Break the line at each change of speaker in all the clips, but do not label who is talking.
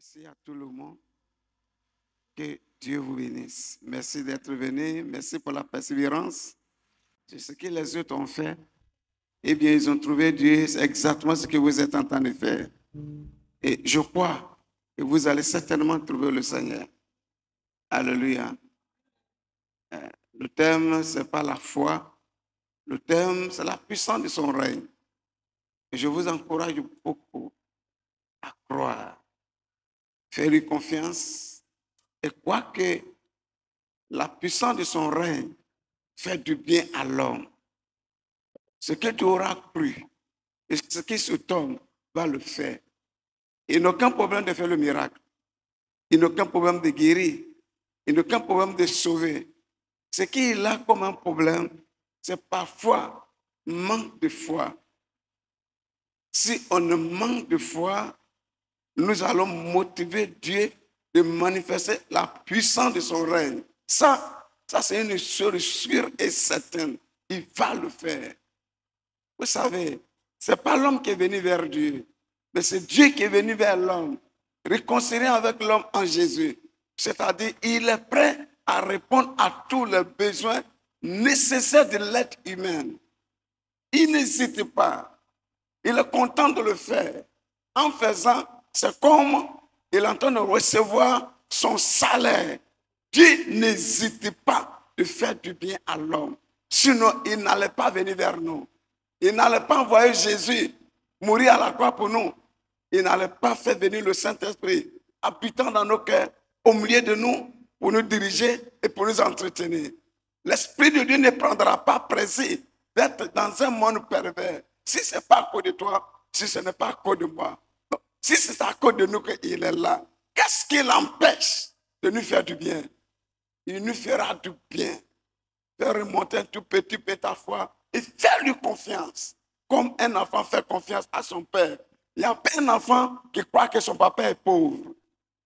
Merci à tout le monde. Que Dieu vous bénisse. Merci d'être venu. Merci pour la persévérance. C'est ce que les autres ont fait. Eh bien, ils ont trouvé Dieu. C'est exactement ce que vous êtes en train de faire. Et je crois que vous allez certainement trouver le Seigneur. Alléluia. Le thème, ce n'est pas la foi. Le thème, c'est la puissance de son règne. Et je vous encourage beaucoup à croire, faire lui confiance et croire que la puissance de son règne fait du bien à l'homme. Ce que tu auras cru et ce qui se tombe va le faire. Il n'a aucun problème de faire le miracle. Il n'a aucun problème de guérir. Il n'a aucun problème de sauver. Ce qu'il a comme un problème, c'est parfois manque de foi. Si on ne manque de foi, nous allons motiver Dieu de manifester la puissance de son règne. Ça c'est une chose sûre et certaine. Il va le faire. Vous savez, ce n'est pas l'homme qui est venu vers Dieu, mais c'est Dieu qui est venu vers l'homme, réconcilié avec l'homme en Jésus. C'est-à-dire, il est prêt à répondre à tous les besoins nécessaires de l'être humain. Il n'hésite pas. Il est content de le faire. En faisant, c'est comme il est en train de recevoir son salaire. Dieu n'hésite pas de faire du bien à l'homme. Sinon, il n'allait pas venir vers nous. Il n'allait pas envoyer Jésus mourir à la croix pour nous. Il n'allait pas faire venir le Saint-Esprit habitant dans nos cœurs, au milieu de nous, pour nous diriger et pour nous entretenir. L'Esprit de Dieu ne prendra pas plaisir d'être dans un monde pervers. Si ce n'est pas à cause de toi, si ce n'est pas à cause de moi, si c'est à cause de nous qu'il est là, qu'est-ce qui l'empêche de nous faire du bien? Il nous fera du bien. Faire remonter un tout petit peu ta foi et faire lui confiance. Comme un enfant fait confiance à son père. Il n'y a pas un enfant qui croit que son papa est pauvre.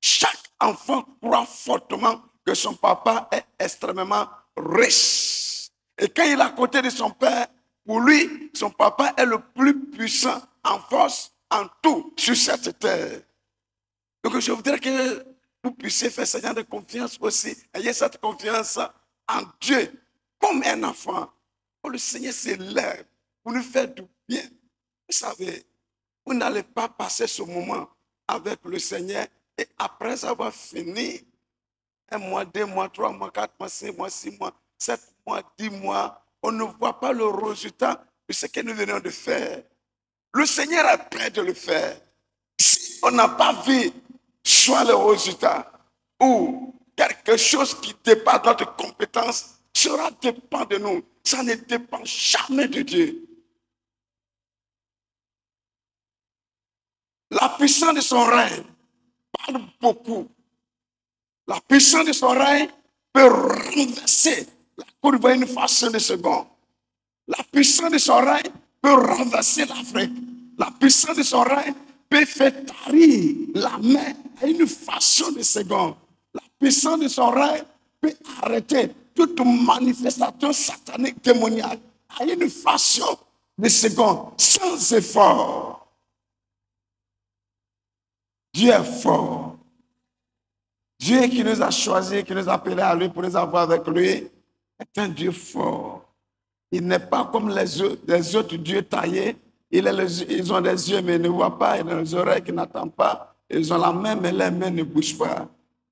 Chaque enfant croit fortement que son papa est extrêmement riche. Et quand il est à côté de son père, pour lui, son papa est le plus puissant en force, en tout, sur cette terre. Donc je voudrais que vous puissiez faire ce genre de confiance aussi. Ayez cette confiance en Dieu, comme un enfant. Oh, le Seigneur s'élève pour nous faire du bien. Vous savez, vous n'allez pas passer ce moment avec le Seigneur et après avoir fini, 1 mois, 2 mois, 3 mois, 4 mois, 5 mois, 6 mois, 7 mois, 10 mois, on ne voit pas le résultat de ce que nous venons de faire. Le Seigneur est prêt de le faire. Si on n'a pas vu soit le résultat ou quelque chose qui dépasse notre compétence, cela dépend de nous. Ça ne dépend jamais de Dieu. La puissance de son règne parle beaucoup. La puissance de son règne peut renverser la courbe à une fraction de seconde. La puissance de son règne peut renverser l'Afrique. La puissance de son règne peut faire tarir la mer à une fraction de seconde. La puissance de son règne peut arrêter toute manifestation satanique démoniaque à une fraction de seconde, sans effort. Dieu est fort. Dieu qui nous a choisis, qui nous a appelés à lui pour nous avoir avec lui, est un Dieu fort. Il n'est pas comme les autres dieux taillés. Ils ont des yeux mais ils ne voient pas, ils ont des oreilles qui n'entendent pas, ils ont la main mais les mains ne bougent pas.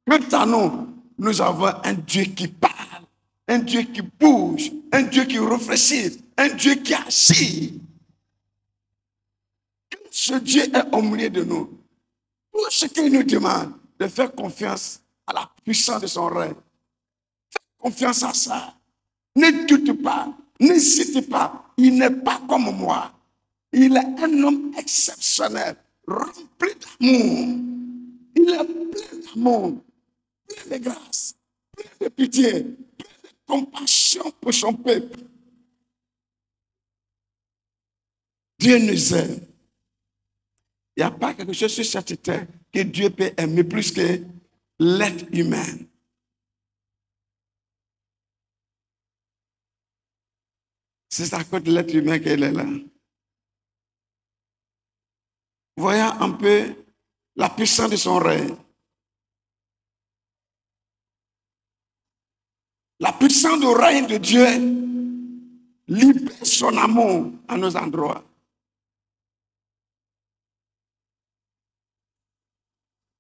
Quant à nous, nous avons un Dieu qui parle, un Dieu qui bouge, un Dieu qui réfléchit, un Dieu qui agit. Ce Dieu est au milieu de nous. Tout ce qu'il nous demande, de faire confiance à la puissance de son règne. Faites confiance à ça. Ne doute pas, n'hésitez pas. Il n'est pas comme moi. Il est un homme exceptionnel, rempli d'amour. Il est plein d'amour, plein de grâce, plein de pitié, plein de compassion pour son peuple. Dieu nous aime. Il n'y a pas quelque chose sur cette terre que Dieu peut aimer plus que l'être humain. C'est à cause de l'être humain qu'elle est là. Voyons un peu La puissance de son règne. La puissance du règne de Dieu libère son amour à nos endroits.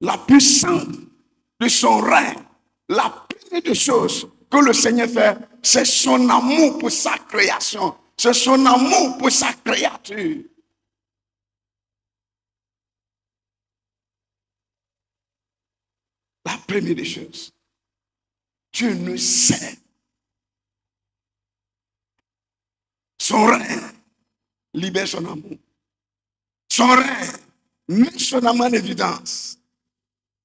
La puissance de son règne, la première des choses que le Seigneur fait, c'est son amour pour sa création. C'est son amour pour sa créature. La première des choses. Dieu nous sait. Son règne libère son amour. Son règne met son amour en évidence.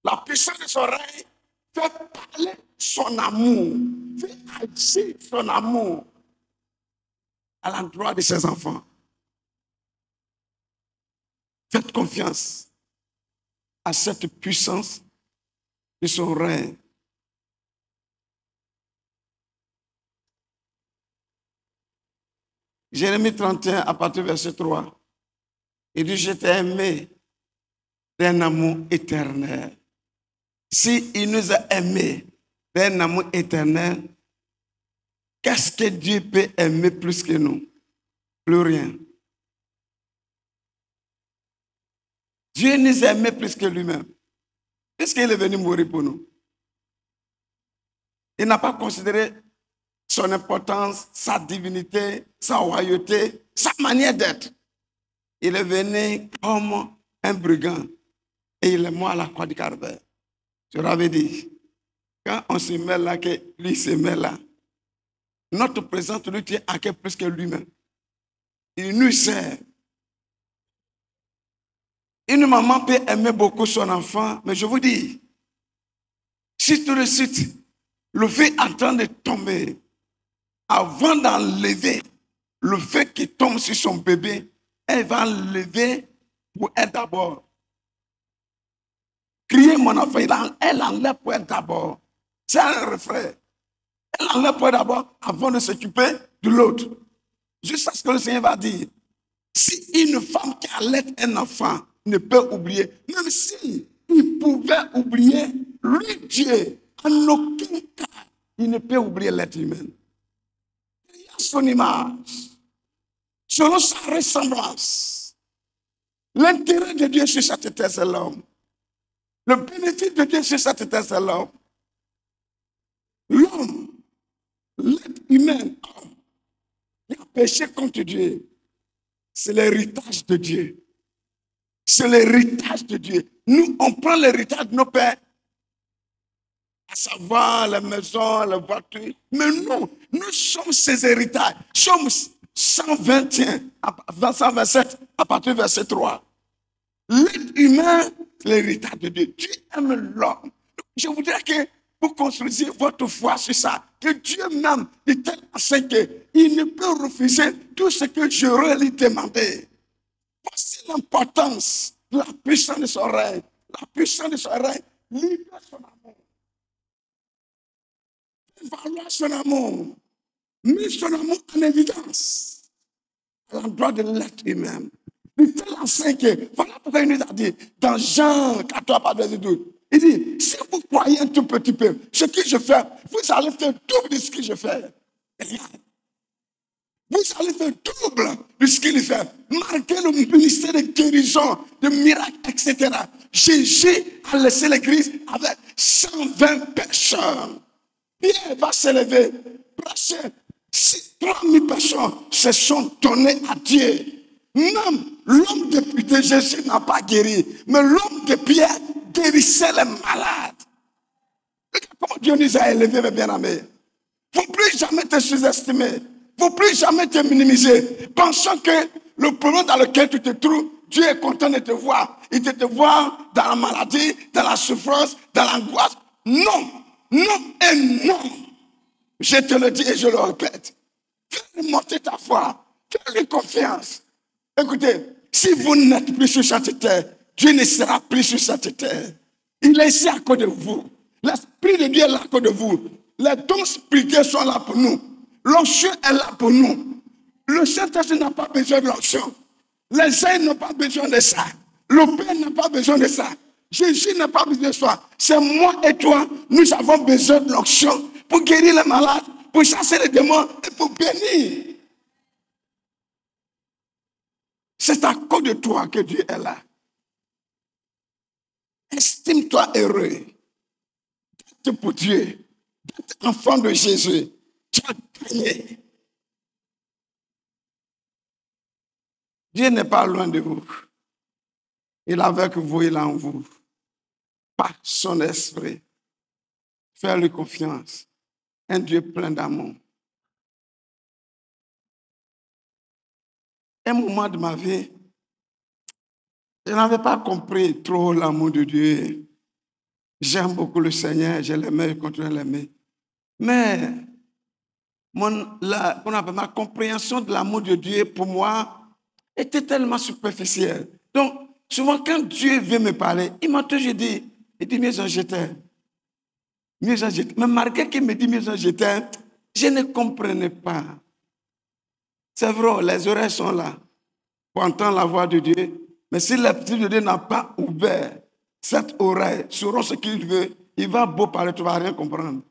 La puissance de son règne fait parler son amour, fait agir son amour à l'endroit de ses enfants. Faites confiance à cette puissance de son règne. Jérémie 31, à partir du verset 3. Il dit, je t'ai aimé d'un amour éternel. Si il nous a aimés d'un amour éternel, qu'est-ce que Dieu peut aimer plus que nous? Plus rien. Dieu nous a aimés plus que lui-même. Puisqu'il est venu mourir pour nous. Il n'a pas considéré son importance, sa divinité, sa royauté, sa manière d'être. Il est venu comme un brigand et il est mort à la croix du Calvaire. Je l'avais dit, quand on se met là, que lui se met là, notre présence lui tient à cœur plus que lui-même. Il nous sert. Une maman peut aimer beaucoup son enfant, mais je vous dis, si tout de suite, le feu est en train de tomber, avant d'enlever le feu qui tombe sur son bébé, elle va enlever pour elle d'abord. Crier mon enfant, elle enlève pour elle d'abord. C'est un refrain. Elle enlève pour elle d'abord avant de s'occuper de l'autre. Jusqu'à ce que le Seigneur va dire, si une femme qui allait un enfant ne peut oublier, même si il pouvait oublier, lui Dieu, en aucun cas, il ne peut oublier l'être humain. Il y a son image, selon sa ressemblance. L'intérêt de Dieu sur cette terre, c'est l'homme. Le bénéfice de Dieu sur cette terre, c'est l'homme. L'homme, l'être humain, il a péché contre Dieu. C'est l'héritage de Dieu. C'est l'héritage de Dieu. Nous, on prend l'héritage de nos pères, à savoir les maisons, les voitures. Mais nous sommes ces héritages. Nous sommes 121, 127, à partir du verset 3. L'être humain, l'héritage de Dieu. Dieu aime l'homme. Je voudrais que vous construisiez votre foi sur ça. Que Dieu m'aime de telle façon qu'il ne peut refuser tout ce que j'aurais lui demandé. Voici l'importance de la puissance de son règne. La puissance de son règne libère son amour. Valoir son amour. Met son amour en évidence à l'endroit de l'être humain. De telle façon que, voilà pourquoi il nous a dit, dans Jean 14, verset 12, il dit, si vous croyez un tout petit peu, ce que je fais, vous allez faire double de ce que je fais. Vous allez faire double de ce qu'il fait. Malgré le ministère de guérison, de miracles, etc. Jésus a laissé l'église avec 120 personnes. Pierre va s'élever, prêcher. 3000 personnes se sont données à Dieu. Même l'homme de Jésus n'a pas guéri, mais l'homme de Pierre guérissait les malades. Comment Dieu nous a élevés, mes bien-aimés. Il ne faut plus jamais te sous-estimer. Il ne faut plus jamais te minimiser. Pensant que le problème dans lequel tu te trouves, Dieu est content de te voir. Il te voit dans la maladie, dans la souffrance, dans l'angoisse. Non, non et non. Je te le dis et je le répète. Fais monter ta foi. Fais-lui confiance. Écoutez, si vous n'êtes plus sur cette terre, Dieu ne sera plus sur cette terre. Il est ici à côté de vous. L'Esprit de Dieu est là à côté de vous. Les dons spirituels sont là pour nous. L'onction est là pour nous. Le Saint-Esprit n'a pas besoin de l'onction. Les saints n'ont pas besoin de ça. Le Père n'a pas besoin de ça. Jésus n'a pas besoin de soi. C'est moi et toi. Nous avons besoin de l'onction pour guérir les malades, pour chasser les démons et pour bénir. C'est à cause de toi que Dieu est là. Estime-toi heureux d'être pour Dieu, d'être enfant de Jésus. Tu as gagné. Dieu n'est pas loin de vous. Il est avec vous, il est en vous. Par son esprit. Fais-lui confiance. Un Dieu plein d'amour. Un moment de ma vie, je n'avais pas compris trop l'amour de Dieu. J'aime beaucoup le Seigneur, je l'aimais, je continue à l'aimer. Mais ma compréhension de l'amour de Dieu pour moi était tellement superficielle. Donc, souvent quand Dieu veut me parler, il m'a toujours dit, mieux je t'aime. Mieux je t'aime. Mais malgré qu'il me dit mieux je t'aime, je ne comprenais pas. C'est vrai, les oreilles sont là pour entendre la voix de Dieu. Mais si le petit de Dieu n'a pas ouvert cette oreille, sur ce qu'il veut, il va beau parler, tu ne vas rien comprendre.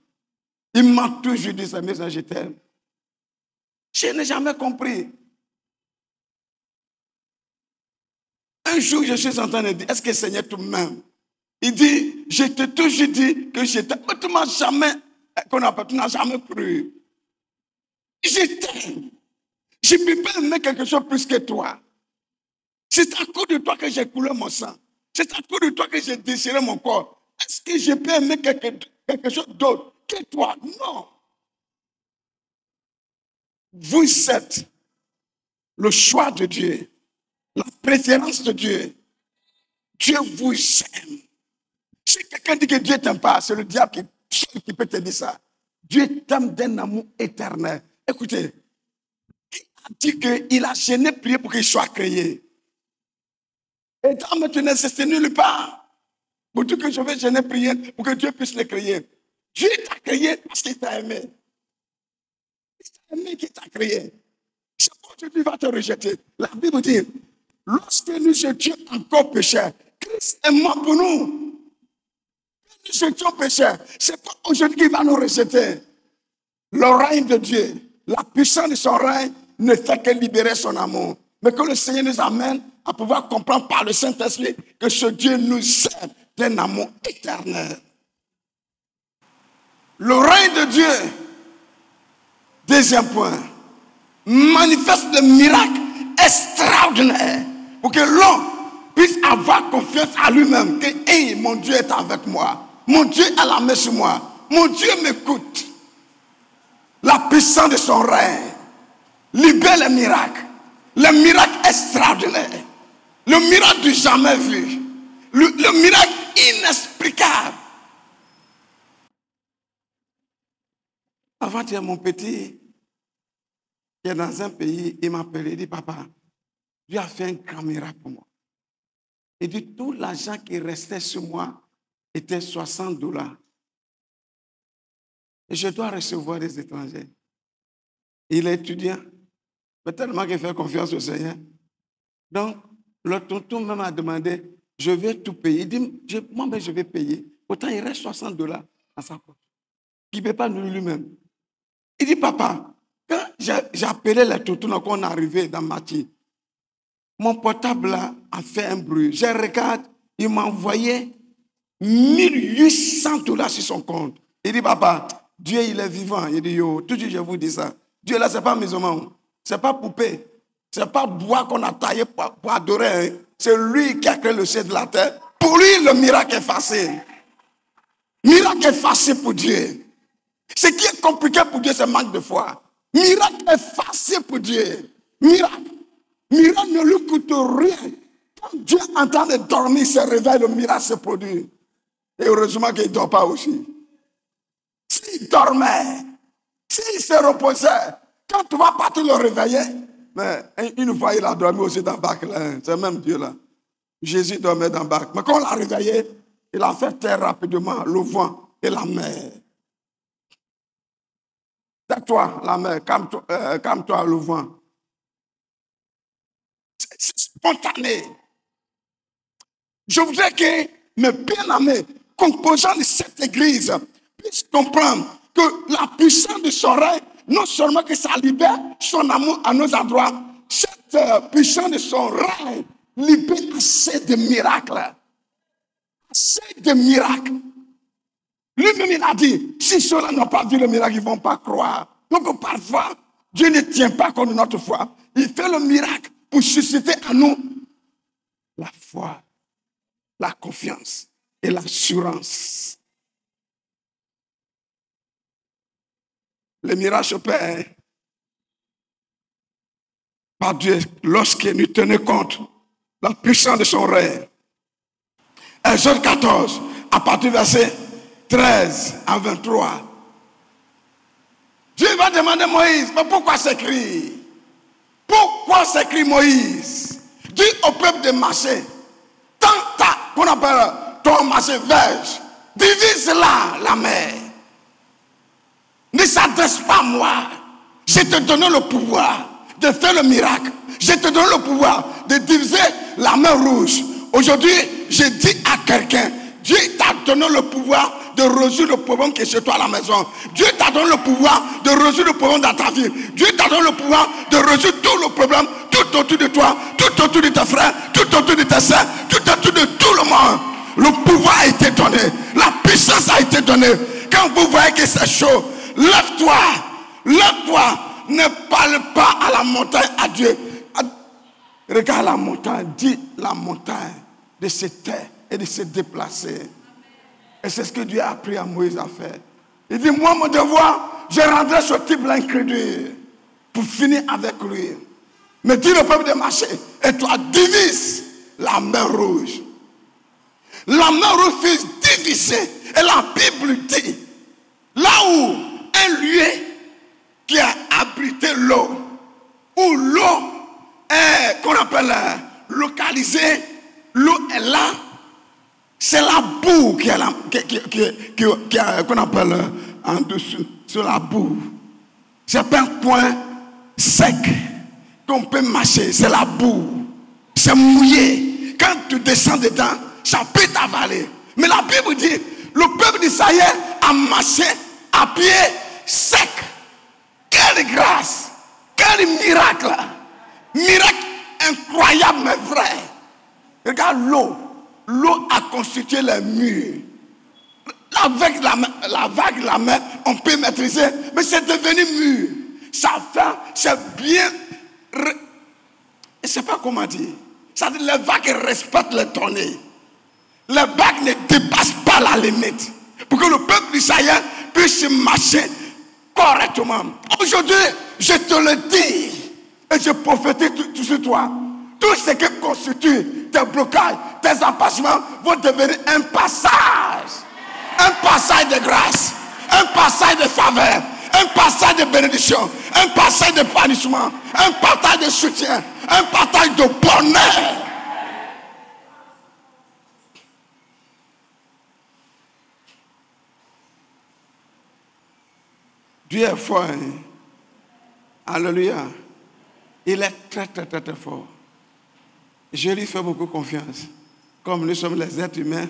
Il m'a toujours dit, c'est mieux je t'aime. Je n'ai jamais compris. Un jour, je suis en train de dire, est-ce que Seigneur tu m'aimes? Il dit, je t'ai toujours dit que je t'aime. Mais tu n'as jamais cru. Je t'aime. Je ne peux pas aimer quelque chose plus que toi. C'est à cause de toi que j'ai coulé mon sang. C'est à cause de toi que j'ai déchiré mon corps. Est-ce que je peux aimer quelque chose d'autre que toi? Non. Vous êtes le choix de Dieu, la préférence de Dieu. Dieu vous aime. Si quelqu'un dit que Dieu ne t'aime pas, c'est le diable qui peut te dire ça. Dieu t'aime d'un amour éternel. Écoutez, il a dit qu'il a gêné prier pour qu'il soit créé. Et dans maintenant, c'est nulle part. Pour dire que je vais gêner prier pour que Dieu puisse le créer. Dieu t'a créé parce qu'il t'a aimé. Il t'a aimé qu'il t'a créé. C'est pour que Dieu va te rejeter. La Bible dit, lorsque nous étions encore pécheurs, Christ est mort pour nous. Nous étions pécheurs. C'est pas aujourd'hui qu'il va nous rejeter. Le règne de Dieu, la puissance de son règne ne fait que libérer son amour. Mais que le Seigneur nous amène à pouvoir comprendre par le Saint-Esprit que ce Dieu nous aime d'un amour éternel. Le règne de Dieu, deuxième point, manifeste des miracles extraordinaires pour que l'homme puisse avoir confiance à lui-même que hey, mon Dieu est avec moi, mon Dieu a la main sur moi, mon Dieu m'écoute. La puissance de son règne libère les miracles extraordinaires, le miracle du jamais vu, le miracle inexplicable. Avant-hier, mon petit, qui est dans un pays, il m'a appelé, il dit, papa, Dieu a fait un grand miracle pour moi. Il dit, tout l'argent qui restait sur moi était $60. Et je dois recevoir des étrangers. Il est étudiant, mais tellement qu'il fait confiance au Seigneur. Donc, le tonton même a demandé, je vais tout payer. Il dit, moi-même, je vais payer. Pourtant, il reste $60 dans sa poche. Il ne peut pas nourrir lui-même. Il dit, papa, quand j'ai appelé les tontons quand on est arrivé dans Mathis, mon portable là a fait un bruit. Je regarde, il m'a envoyé $1 800 sur son compte. Il dit, papa, Dieu, il est vivant. Il dit, yo, toujours je vous dis ça. Dieu là, ce n'est pas musulman. Ce n'est pas poupée. Ce n'est pas bois qu'on a taillé pour adorer. Hein. C'est lui qui a créé le ciel de la terre. Pour lui, le miracle est facile. Miracle est facile pour Dieu. Ce qui est compliqué pour Dieu, c'est manque de foi. Miracle est facile pour Dieu. Miracle ne lui coûte rien. Quand Dieu est en train de dormir, il se réveille, le miracle se produit. Et heureusement qu'il ne dort pas aussi. S'il dormait, s'il se reposait, quand tu vas partir le réveiller, mais une fois il a dormi aussi dans le bac, c'est même Dieu là. Jésus dormait dans le bac. Mais quand on l'a réveillé, il a fait très rapidement le vent et la mer. Tais-toi, la mer, calme-toi, le vent. C'est spontané. Je voudrais que
Mais bien aimé, composant de cette église, puisse comprendre que la puissance de son règne, non seulement que ça libère son amour à nos endroits, cette puissance de son règne libère assez de miracles. Assez de miracles. Lui-même, il a dit, si ceux-là n'ont pas vu le miracle, ils ne vont pas croire. Donc parfois, Dieu ne tient pas compte de notre foi. Il fait le miracle pour susciter à nous la foi, la confiance et l'assurance. Le miracle opère par Dieu lorsqu'il nous tenait compte de la puissance de son règne. Exode 14, à partir du verset 13 à 23. Dieu va demander à Moïse, mais pourquoi s'écrit? Pourquoi s'écrit Moïse? Dis au peuple de marcher. Tant qu'on appelle ton marché verge, divise la mer. Ne s'adresse pas à moi. Je te donne le pouvoir de faire le miracle. Je te donne le pouvoir de diviser la mer rouge. Aujourd'hui, je dis à quelqu'un, Dieu t'a donné le pouvoir de résoudre le problème qui est chez toi à la maison. Dieu t'a donné le pouvoir de résoudre le problème dans ta vie. Dieu t'a donné le pouvoir de résoudre tout le problème tout autour de toi, tout autour de tes frères, tout autour de tes soeurs, tout autour de tout le monde. Le pouvoir a été donné. La puissance a été donnée. Quand vous voyez que c'est chaud, lève-toi. Lève-toi. Ne parle pas à la montagne, à Dieu. Regarde la montagne. Dis la montagne de se taire et de se déplacer. Et c'est ce que Dieu a appris à Moïse à faire. Il dit, moi, mon devoir, je rendrai ce type l'incrédule pour finir avec lui. Mais dis le peuple de marcher. Et toi, divise la mer rouge. La mer rouge fut divisée. Et la Bible dit, là où un lieu qui a abrité l'eau, où l'eau est, qu'on appelle localisée, l'eau est là, c'est la boue qui est là, qu'on appelle en dessous, c'est la boue. C'est pas un coin sec qu'on peut marcher, c'est la boue. C'est mouillé. Quand tu descends dedans, ça peut t'avaler. Mais la Bible dit, le peuple d'Israël a marché à pied sec. Quelle grâce! Quel miracle! Miracle incroyable mais vrai. Regarde l'eau. L'eau a constitué les murs. Avec la vague, la mer, on peut maîtriser, mais c'est devenu mur. Ça fait, c'est bien. Je ne sais pas comment dire. Ça dit, les vagues respectent les données. Les vagues ne dépassent pas la limite. Pour que le peuple d'Israël puisse marcher correctement. Aujourd'hui, je te le dis, et je prophétise tout sur toi. Tout ce qui constitue tes blocages, tes empêchements vont devenir un passage. Un passage de grâce, un passage de faveur, un passage de bénédiction, un passage de punissement, un passage de soutien, un passage de bonheur. Dieu est fort. Hein? Alléluia. Il est très, très, très, très fort. Je lui fais beaucoup confiance. Comme nous sommes les êtres humains,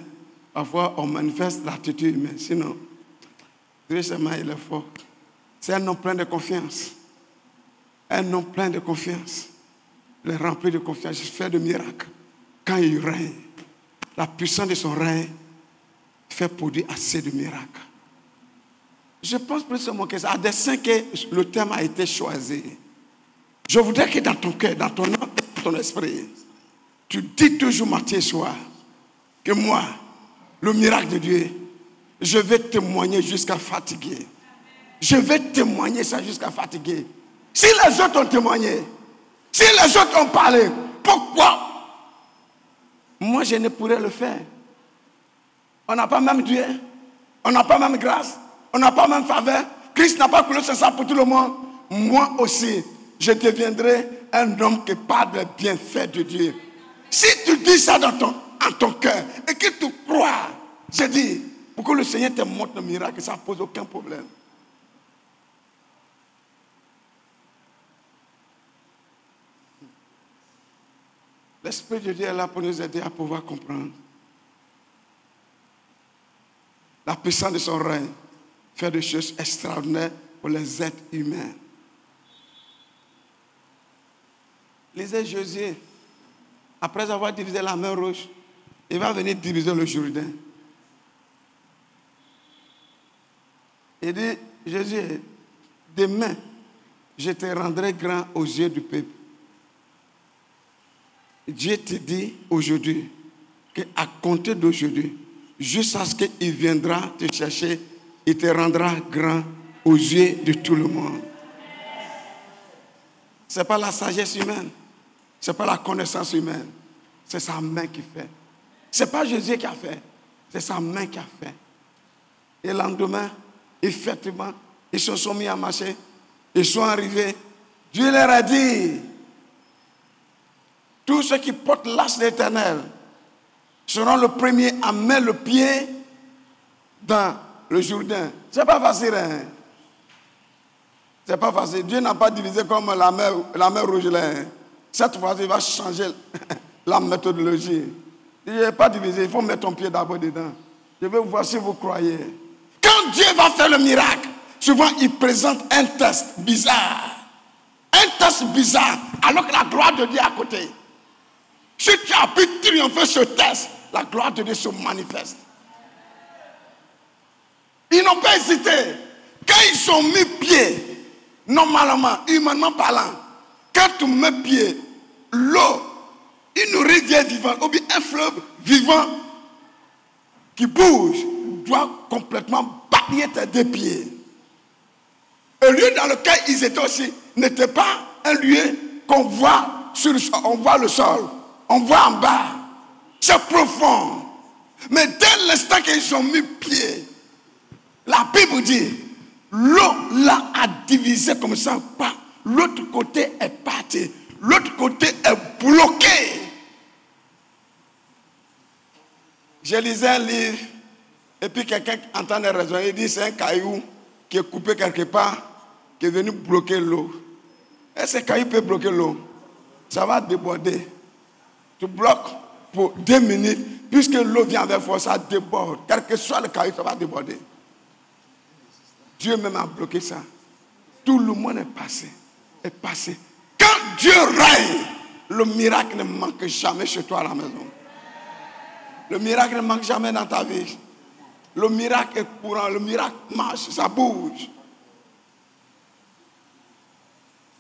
parfois on manifeste l'attitude humaine. Sinon, Dieu seulement il est fort. C'est un homme plein de confiance. Un homme plein de confiance. Il est rempli de confiance. Il fait de miracles. Quand il règne, la puissance de son règne fait produire assez de miracles. Je pense plus seulement que ça. À dessein que le thème a été choisi. Je voudrais que dans ton cœur, dans ton âme, dans ton esprit, tu dis toujours matin et soir que moi, le miracle de Dieu, je vais témoigner jusqu'à fatiguer. Je vais témoigner ça jusqu'à fatiguer. Si les autres ont témoigné, si les autres ont parlé, pourquoi moi je ne pourrais le faire? On n'a pas même Dieu, on n'a pas même grâce, on n'a pas même faveur. Christ n'a pas coulé son sang pour tout le monde. Moi aussi, je deviendrai un homme qui parle des bienfaits de Dieu. Si tu dis ça dans ton cœur et que tu crois, je dis, pour que le Seigneur te montre le miracle, ça ne pose aucun problème. L'Esprit de Dieu est là pour nous aider à pouvoir comprendre. la puissance de son règne fait des choses extraordinaires pour les êtres humains. Lisez Josué. Après avoir divisé la mer Rouge, il va venir diviser le Jourdain. Il dit, Josué, demain, je te rendrai grand aux yeux du peuple. Dieu te dit aujourd'hui qu'à compter d'aujourd'hui, jusqu'à ce qu'il viendra te chercher, il te rendra grand aux yeux de tout le monde. Ce n'est pas la sagesse humaine, ce n'est pas la connaissance humaine, c'est sa main qui fait. Ce n'est pas Jésus qui a fait, c'est sa main qui a fait. Et le lendemain, effectivement, ils se sont mis à marcher, ils sont arrivés. Dieu leur a dit, tous ceux qui portent l'âge de l'Éternel seront le premier à mettre le pied dans le Jourdain. Ce n'est pas facile, hein? C'est pas facile. Dieu n'a pas divisé comme la mer Rouge là. Cette fois-ci, il va changer la méthodologie. Il n'est pas divisé, il faut mettre ton pied d'abord dedans. Je vais voir si vous croyez. Quand Dieu va faire le miracle, souvent il présente un test bizarre. Un test bizarre, alors que la gloire de Dieu est à côté. Si tu as pu triompher ce test, la gloire de Dieu se manifeste. Ils n'ont pas hésité. Quand ils ont mis pied, normalement, humainement parlant, quand tu mets pied, l'eau, une rivière vivante, ou bien un fleuve vivant qui bouge, doit complètement balayer tes deux pieds. Le lieu dans lequel ils étaient aussi n'était pas un lieu qu'on voit sur le sol, on voit le sol, on voit en bas. C'est profond. Mais dès l'instant qu'ils ont mis pied, la Bible dit, l'eau là a divisé comme ça. L'autre côté est parti. L'autre côté est bloqué. Je lisais un livre et puis quelqu'un entendait raison. Il dit c'est un caillou qui est coupé quelque part, qui est venu bloquer l'eau. Et ce caillou peut bloquer l'eau. Ça va déborder. Tu bloques pour 2 minutes, puisque l'eau vient avec force, ça déborde. Quel que soit le caillou, ça va déborder. Dieu même a bloqué ça. Tout le monde est passé. Est passé. Quand Dieu règne, le miracle ne manque jamais chez toi à la maison. Le miracle ne manque jamais dans ta vie. Le miracle est courant, le miracle marche, ça bouge.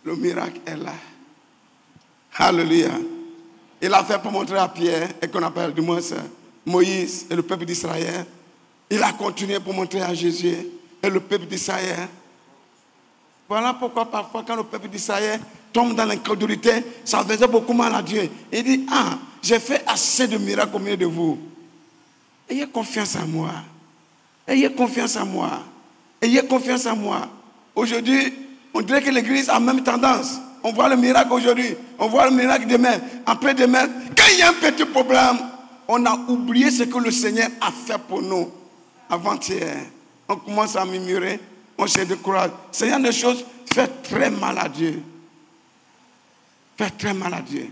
Le miracle est là. Alléluia. Il a fait pour montrer à Pierre, et qu'on appelle du moins Moïse et le peuple d'Israël. Il a continué pour montrer à Jésus et le peuple d'Israël. Voilà pourquoi parfois quand le peuple d'Israël tombe dans l'incrédulité, ça faisait beaucoup mal à Dieu. Il dit, j'ai fait assez de miracles au milieu de vous. Ayez confiance en moi. Ayez confiance en moi. Ayez confiance en moi. Aujourd'hui, on dirait que l'église a la même tendance. On voit le miracle aujourd'hui, on voit le miracle demain, après-demain. Quand il y a un petit problème, on a oublié ce que le Seigneur a fait pour nous avant-hier. On commence à murmurer, on se décourage. Seigneur, des choses fait très mal à Dieu. Fait très mal à Dieu.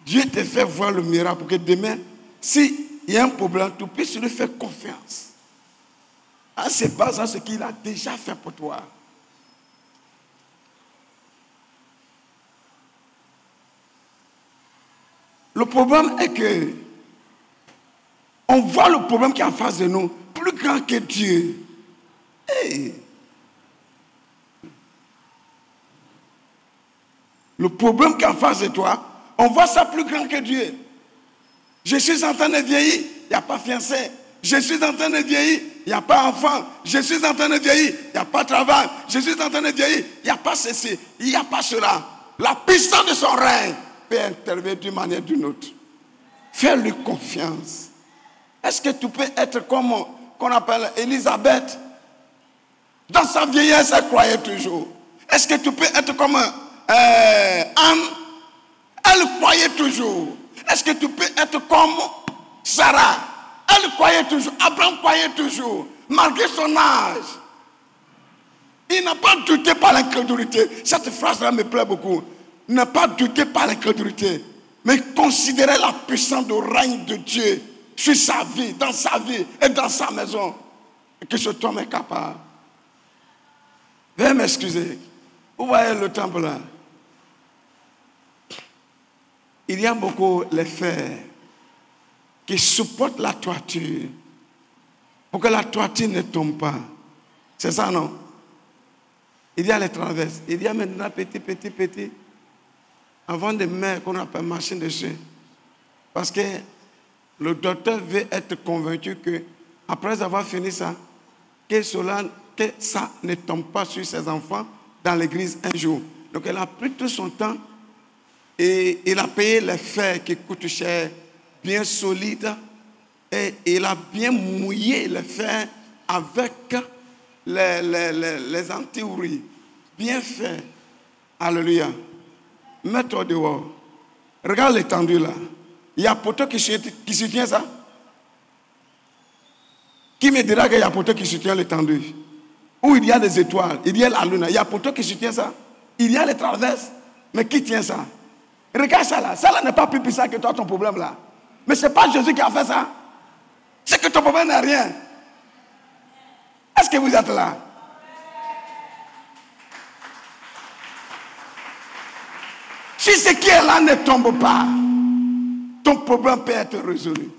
Dieu te fait voir le miracle pour que demain, s'il y a un problème, tu puisses lui faire confiance. En se basant sur ce qu'il a déjà fait pour toi. Le problème est que on voit le problème qui est en face de nous plus grand que Dieu. Hey. Le problème qui est en face de toi, on voit ça plus grand que Dieu. Je suis en train de vieillir, il n'y a pas fiancé. Je suis en train de vieillir, il n'y a pas enfant. Je suis en train de vieillir, il n'y a pas travail. Je suis en train de vieillir, il n'y a pas ceci, il n'y a pas cela. La puissance de son règne peut intervenir d'une manière ou d'une autre. Fais-lui confiance. Est-ce que tu peux être comme qu'on appelle Élisabeth? Dans sa vieillesse, elle croyait toujours. Est-ce que tu peux être comme Anne? Elle croyait toujours. Est-ce que tu peux être comme Sarah? Elle croyait toujours. Abraham croyait toujours. Malgré son âge. Il n'a pas douté par l'incrédulité. Cette phrase-là me plaît beaucoup. Il n'a pas douté par l'incrédulité, mais considérer la puissance du règne de Dieu sur sa vie, dans sa vie et dans sa maison. et que cet homme est capable. Veuillez m'excuser. Vous voyez le temple là. Il y a beaucoup les fers qui supportent la toiture pour que la toiture ne tombe pas. C'est ça, non? Il y a les traverses. Il y a maintenant petit. Avant de mettre qu'on appelle machine dessus. Parce que le docteur veut être convaincu que, après avoir fini ça, que ça ne tombe pas sur ses enfants dans l'église un jour. Donc elle a pris tout son temps et il a payé les fers qui coûtent cher, bien solides, et il a bien mouillé les fers avec les anti-houris. Bien fait. Alléluia. Mets-toi dehors. Regarde l'étendue là. Il y a poteau qui soutient ça. Qui me dira qu'il y a poteau qui soutient l'étendue? Où il y a des étoiles, il y a la lune, il y a poteau qui soutient ça. Il y a les traverses. Mais qui tient ça? Regarde ça là. Ça là n'est pas plus puissant que toi, ton problème là. Mais ce n'est pas Jésus qui a fait ça. C'est que ton problème n'est rien. Est-ce que vous êtes là? Si ce qui est là ne tombe pas, ton problème peut être résolu.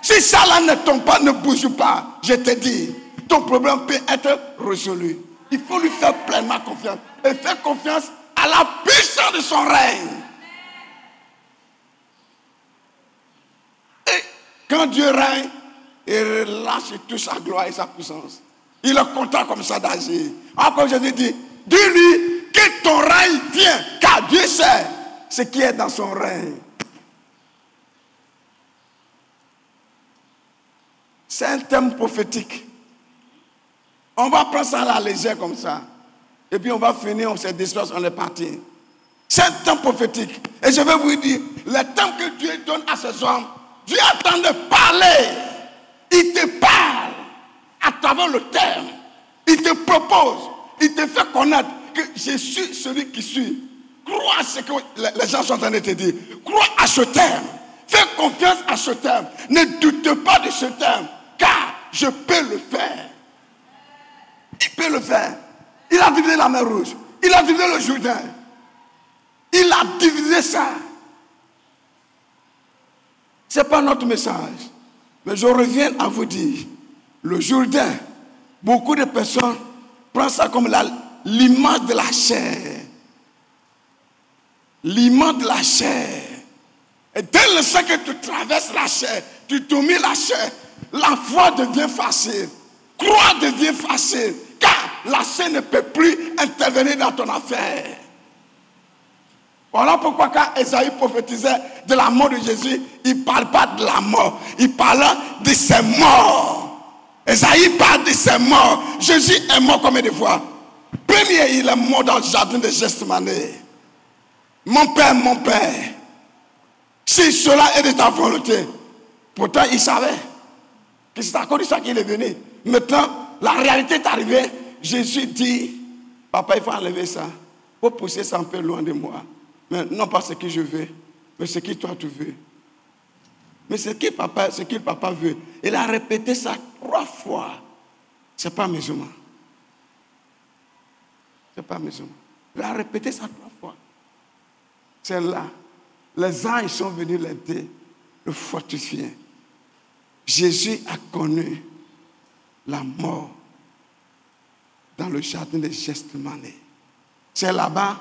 Si ça là ne tombe pas, ne bouge pas, je te dis, ton problème peut être résolu. Il faut lui faire pleinement confiance. Et faire confiance à la puissance de son règne. Et quand Dieu règne, il relâche toute sa gloire et sa puissance. Il est content comme ça d'agir. Encore Jésus dit, dis-lui que ton règne vient, car Dieu sait ce qui est dans son règne. C'est un thème prophétique. On va prendre ça à la légère comme ça. Et puis on va finir, on se disperse, on est parti. C'est un thème prophétique. Et je vais vous dire, le temps que Dieu donne à ses hommes, Dieu attend de parler. Il te parle à travers le terme. Il te propose, il te fait connaître que je suis celui qui suis. Crois à ce que les gens sont en train de te dire. Crois à ce terme. Fais confiance à ce terme. Ne doute pas de ce terme. Car je peux le faire. Il peut le faire. Il a divisé la mer Rouge. Il a divisé le Jourdain. Il a divisé ça. Ce n'est pas notre message. Mais je reviens à vous dire, le Jourdain, beaucoup de personnes prennent ça comme l'image de la chair. L'image de la chair. Et dès l'instant que tu traverses la chair, tu domines la chair, la foi devient facile. Croire devient facile. Car la chair ne peut plus intervenir dans ton affaire. Voilà pourquoi quand Esaïe prophétisait de la mort de Jésus, il ne parle pas de la mort. Il parle de ses morts. Esaïe parle de ses morts. Jésus est mort combien de fois? Premier, il est mort dans le jardin de Gethsémani. Mon Père, si cela est de ta volonté. Pourtant, il savait que c'est à cause de ça qu'il est venu. Maintenant, la réalité est arrivée. Jésus dit, papa, il faut enlever ça. Il faut pousser ça un peu loin de moi. Mais non pas ce que je veux, mais ce que toi tu veux. Mais ce que le papa veut. Il a répété ça 3 fois. Ce n'est pas musulman. Ce n'est pas musulman. Il a répété ça 3 fois. C'est là. Les anges sont venus l'aider, le fortifier. Jésus a connu la mort dans le jardin de Gethsémani. C'est là-bas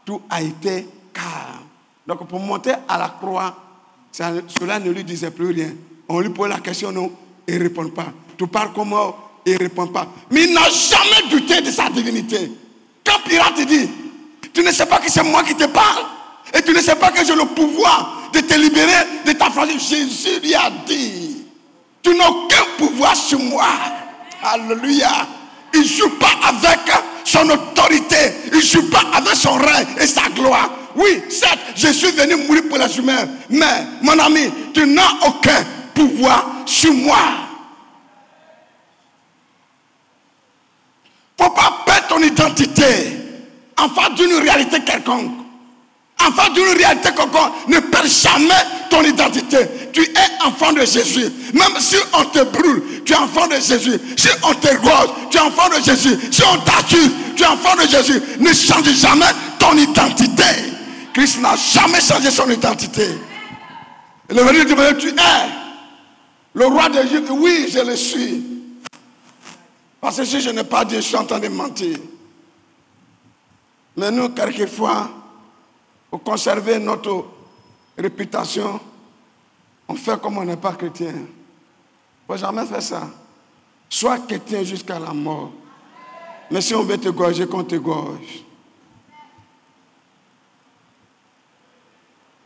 tout a été calme. Donc pour monter à la croix, cela ne lui disait plus rien. On lui pose la question, non, il ne répond pas. Tu parles comment? Il ne répond pas. Mais il n'a jamais douté de sa divinité. Quand Pilate dit, tu ne sais pas que c'est moi qui te parle, et tu ne sais pas que j'ai le pouvoir de te libérer de ta fragilité. Jésus lui a dit, tu n'as aucun pouvoir sur moi. Alléluia. Il ne joue pas avec son autorité. Il ne joue pas avec son règne et sa gloire. Oui, certes, je suis venu mourir pour les humains. Mais, mon ami, tu n'as aucun pouvoir sur moi. Il ne faut pas perdre ton identité en face d'une réalité quelconque. En face d'une réalité quelconque, ne perds jamais ton identité. tu es enfant de Jésus. Même si on te brûle, tu es enfant de Jésus. Si on t'égorge, tu es enfant de Jésus. Si on t'accuse, tu es enfant de Jésus. Ne change jamais ton identité. Christ n'a jamais changé son identité. Et le verset dit, tu es le roi de Dieu. Oui, je le suis. Parce que si je n'ai pas dit, je suis en train de mentir. Mais nous, quelquefois, pour conserver notre réputation, on fait comme on n'est pas chrétien. Il ne faut jamais faire ça. Sois chrétien jusqu'à la mort. Mais si on veut te gorger, qu'on te gorge.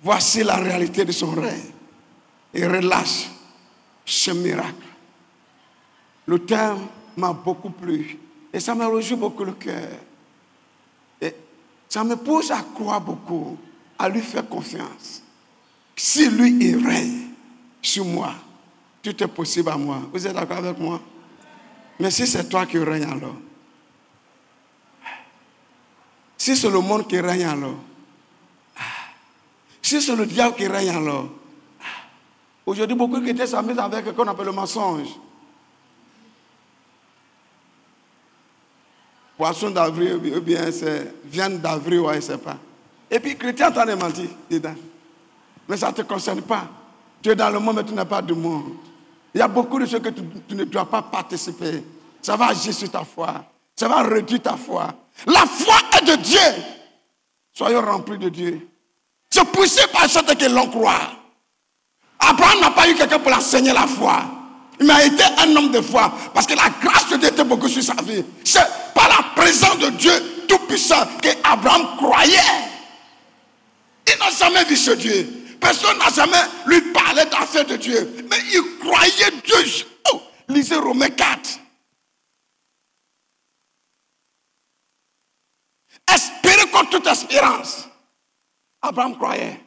Voici la réalité de son règne. Et relâche ce miracle. Le thème m'a beaucoup plu. Et ça me réjouit beaucoup le cœur. Et ça me pousse à croire beaucoup, à lui faire confiance. Si lui, il règne sur moi, tout est possible à moi. Vous êtes d'accord avec moi? Mais si c'est toi qui règnes alors? Si c'est le monde qui règne alors? Si c'est le diable qui règne alors? Aujourd'hui, beaucoup qui étaient s'amusent avec ce qu'on appelle le mensonge. Poisson d'avril, ou bien c'est viande d'avril, ouais, je ne sais pas. Et puis, chrétien, tu en as menti dedans. Mais ça ne te concerne pas. Tu es dans le monde, mais tu n'es pas du monde. Il y a beaucoup de choses que tu ne dois pas participer. Ça va agir sur ta foi. Ça va réduire ta foi. La foi est de Dieu. Soyons remplis de Dieu. C'est poussé par ceux qui l'ont croire. Abraham n'a pas eu quelqu'un pour l'enseigner la foi. Il a été un homme de foi. Parce que la grâce de Dieu était beaucoup sur sa vie. C'est par la présence de Dieu tout-puissant qu'Abraham croyait. Il n'a jamais vu ce Dieu. Personne n'a jamais lui parlé d'affaires de Dieu. Mais il croyait Dieu. Oh, lisez Romains 4. Espérer contre toute espérance. Abraham croyait.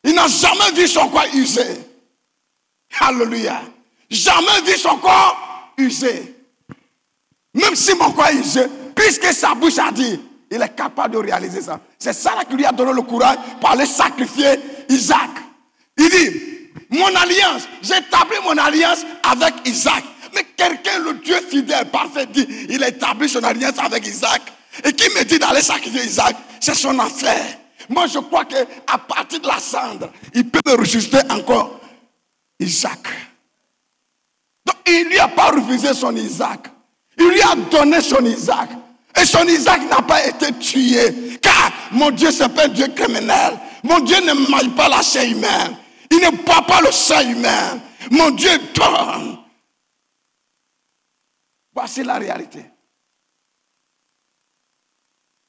Il n'a jamais vu son corps usé. Alléluia. Jamais vu son corps usé. Même si mon corps est usé, puisque sa bouche a dit, il est capable de réaliser ça. C'est ça qui lui a donné le courage pour aller sacrifier Isaac. Il dit, mon alliance, j'ai établi mon alliance avec Isaac. Mais quelqu'un, le Dieu fidèle, parfait, dit, il a établi son alliance avec Isaac. Et qui me dit d'aller sacrifier Isaac, c'est son affaire. Moi, je crois qu'à partir de la cendre, il peut me ressusciter encore Isaac. Donc, il ne lui a pas refusé son Isaac. Il lui a donné son Isaac. Et son Isaac n'a pas été tué. Car mon Dieu, ce n'est pas un Dieu criminel. Mon Dieu ne mange pas la chair humaine. Il ne boit pas le sang humain. Mon Dieu donne. Voici la réalité.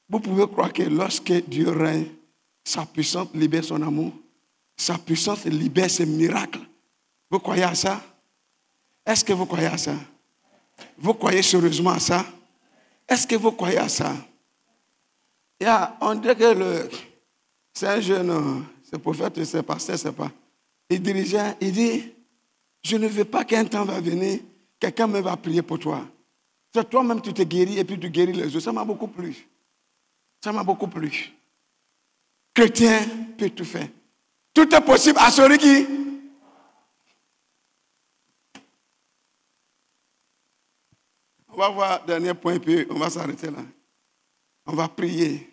Vous pouvez croire que lorsque Dieu règne, sa puissance libère son amour. Sa puissance libère ses miracles. Vous croyez à ça? Est-ce que vous croyez à ça? Vous croyez sérieusement à ça? Est-ce que vous croyez à ça? On dirait que c'est un jeune, c'est prophète, c'est pasteur, c'est pas. Il dirigeait, il dit, je ne veux pas qu'un temps va venir, quelqu'un me va prier pour toi. C'est toi-même tu te guéris et puis tu guéris les autres. Ça m'a beaucoup plu. Ça m'a beaucoup plu. Chrétien peut tout faire. Tout est possible à celui qui... On va voir dernier point, puis on va s'arrêter là. On va prier.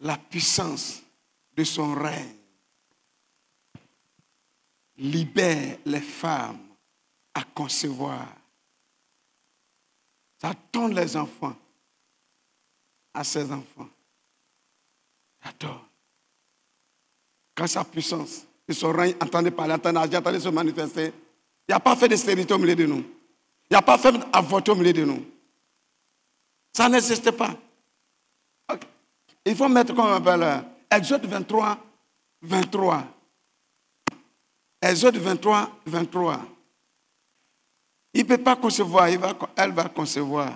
La puissance de son règne libère les femmes à concevoir. Ça donne les enfants à ses enfants. J'adore. Quand sa puissance et son règne, entendez parler, entendez se manifester, il n'y a pas fait de stérilité au milieu de nous. Il n'y a pas fait d'avortement au milieu de nous. Ça n'existe pas. Okay. Il faut mettre, comme on appelle, Exode 23, 23. Exode 23, 23. Il ne peut pas concevoir, elle va concevoir.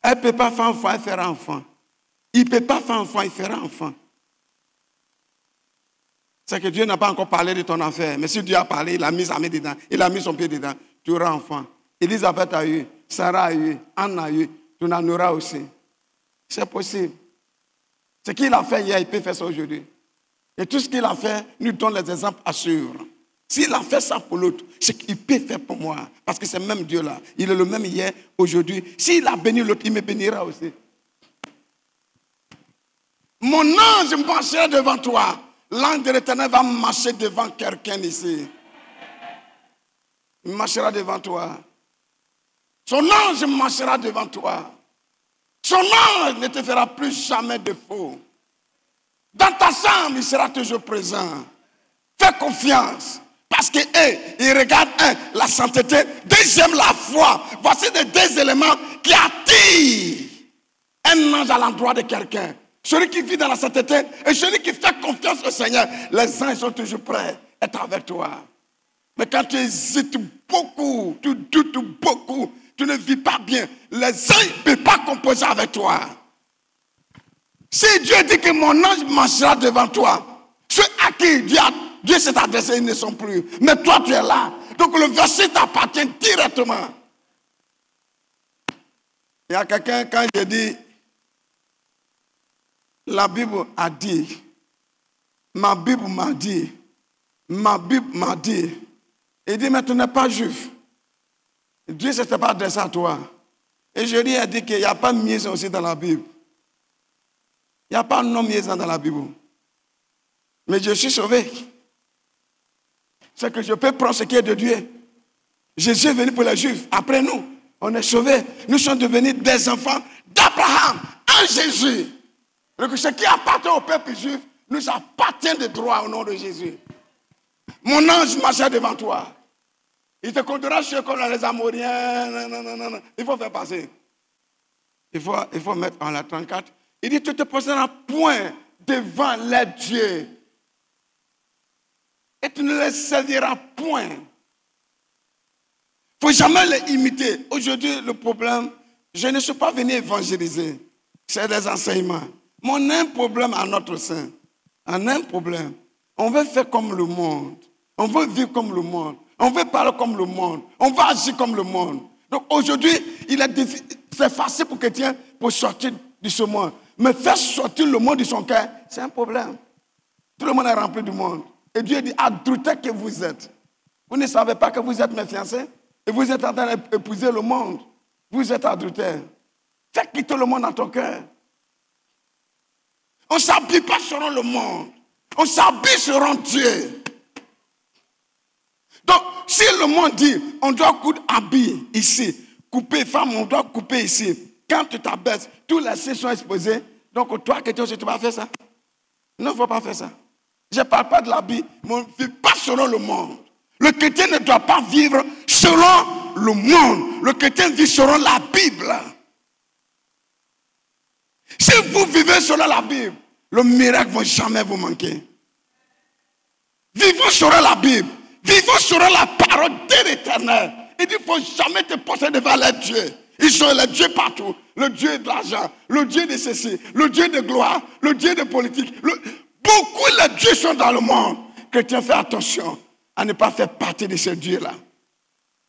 Elle ne peut pas faire enfant, elle fera enfant. Il ne peut pas faire enfant, il fera enfant. C'est que Dieu n'a pas encore parlé de ton affaire. Mais si Dieu a parlé, il a mis sa main dedans, il a mis son pied dedans, tu auras enfant. Elisabeth a eu, Sarah a eu, Anne a eu, tu en auras aussi. C'est possible. Ce qu'il a fait hier, il peut faire ça aujourd'hui. Et tout ce qu'il a fait nous donne les exemples à suivre. S'il a fait ça pour l'autre, c'est qu'il peut faire pour moi. Parce que c'est même Dieu là. Il est le même hier, aujourd'hui. S'il a béni l'autre, il me bénira aussi. Mon ange marchera devant toi. L'ange de l'Éternel va marcher devant quelqu'un ici. Il marchera devant toi. Son ange marchera devant toi. Son ange ne te fera plus jamais de faux. Dans ta chambre, il sera toujours présent. Fais confiance. Parce que, il regarde, la sainteté. Deuxième, la foi. Voici les deux éléments qui attirent un ange à l'endroit de quelqu'un. Celui qui vit dans la sainteté et celui qui fait confiance au Seigneur. Les anges sont toujours prêts à être avec toi. Mais quand tu hésites beaucoup, tu doutes beaucoup, tu ne vis pas bien, les anges ne peuvent pas composer avec toi. Si Dieu dit que mon ange marchera devant toi, ceux à qui Dieu s'est adressé, ils ne sont plus. Mais toi, tu es là. Donc le verset t'appartient directement. Il y a quelqu'un, quand il dit, la Bible a dit, ma Bible m'a dit, ma Bible m'a dit. Il dit, mais tu n'es pas juif. Dieu ne s'était pas adressé à toi. Et je lui ai dit qu'il n'y a pas de liaison aussi dans la Bible. Il n'y a pas de non-liaison dans la Bible. Mais je suis sauvé. C'est que je peux prendre ce qui est de Dieu. Jésus est venu pour les Juifs. Après nous, on est sauvés. Nous sommes devenus des enfants d'Abraham en Jésus. Donc ce qui appartient au peuple juif nous appartient de droit au nom de Jésus. Mon ange marchait devant toi. Il te conduira chez comme les Amoriens. Non. Il faut faire passer. Il faut mettre en la 34. Il dit, tu te poseras point devant les dieux. Et tu ne les serviras point. Il ne faut jamais les imiter. Aujourd'hui, le problème, je ne suis pas venu évangéliser. C'est des enseignements. Mais on a un problème à notre sein. On a un problème. On veut faire comme le monde. On veut vivre comme le monde. On veut parler comme le monde. On veut agir comme le monde. Donc aujourd'hui, c'est facile pour quelqu'un pour sortir de ce monde. Mais faire sortir le monde de son cœur, c'est un problème. Tout le monde est rempli du monde. Et Dieu dit, adultère que vous êtes. Vous ne savez pas que vous êtes mes fiancés? Et vous êtes en train d'épouser le monde. Vous êtes adultère. Fais quitter le monde dans ton cœur. On ne s'habille pas selon le monde. On s'habille selon Dieu. Donc, si le monde dit, on doit couper habits ici, couper femme, on doit couper ici. Quand tu t'abaisses, tous les seins sont exposés. Donc, toi, tu ne vas pas faire ça. Non, il ne faut pas faire ça. Je ne parle pas de l'habit, mais on ne vit pas selon le monde. Le chrétien ne doit pas vivre selon le monde. Le chrétien vit selon la Bible. Si vous vivez selon la Bible, le miracle ne va jamais vous manquer. Vivons selon la Bible. Vivons selon la parole de l'Éternel. Il dit, il ne faut jamais te poser devant les dieux. Ils sont les dieux partout. Le Dieu de l'argent, le Dieu de ceci, le Dieu de gloire, le Dieu de politique. Beaucoup les dieux sont dans le monde. Chrétien, fais attention à ne pas faire partie de ces dieux-là.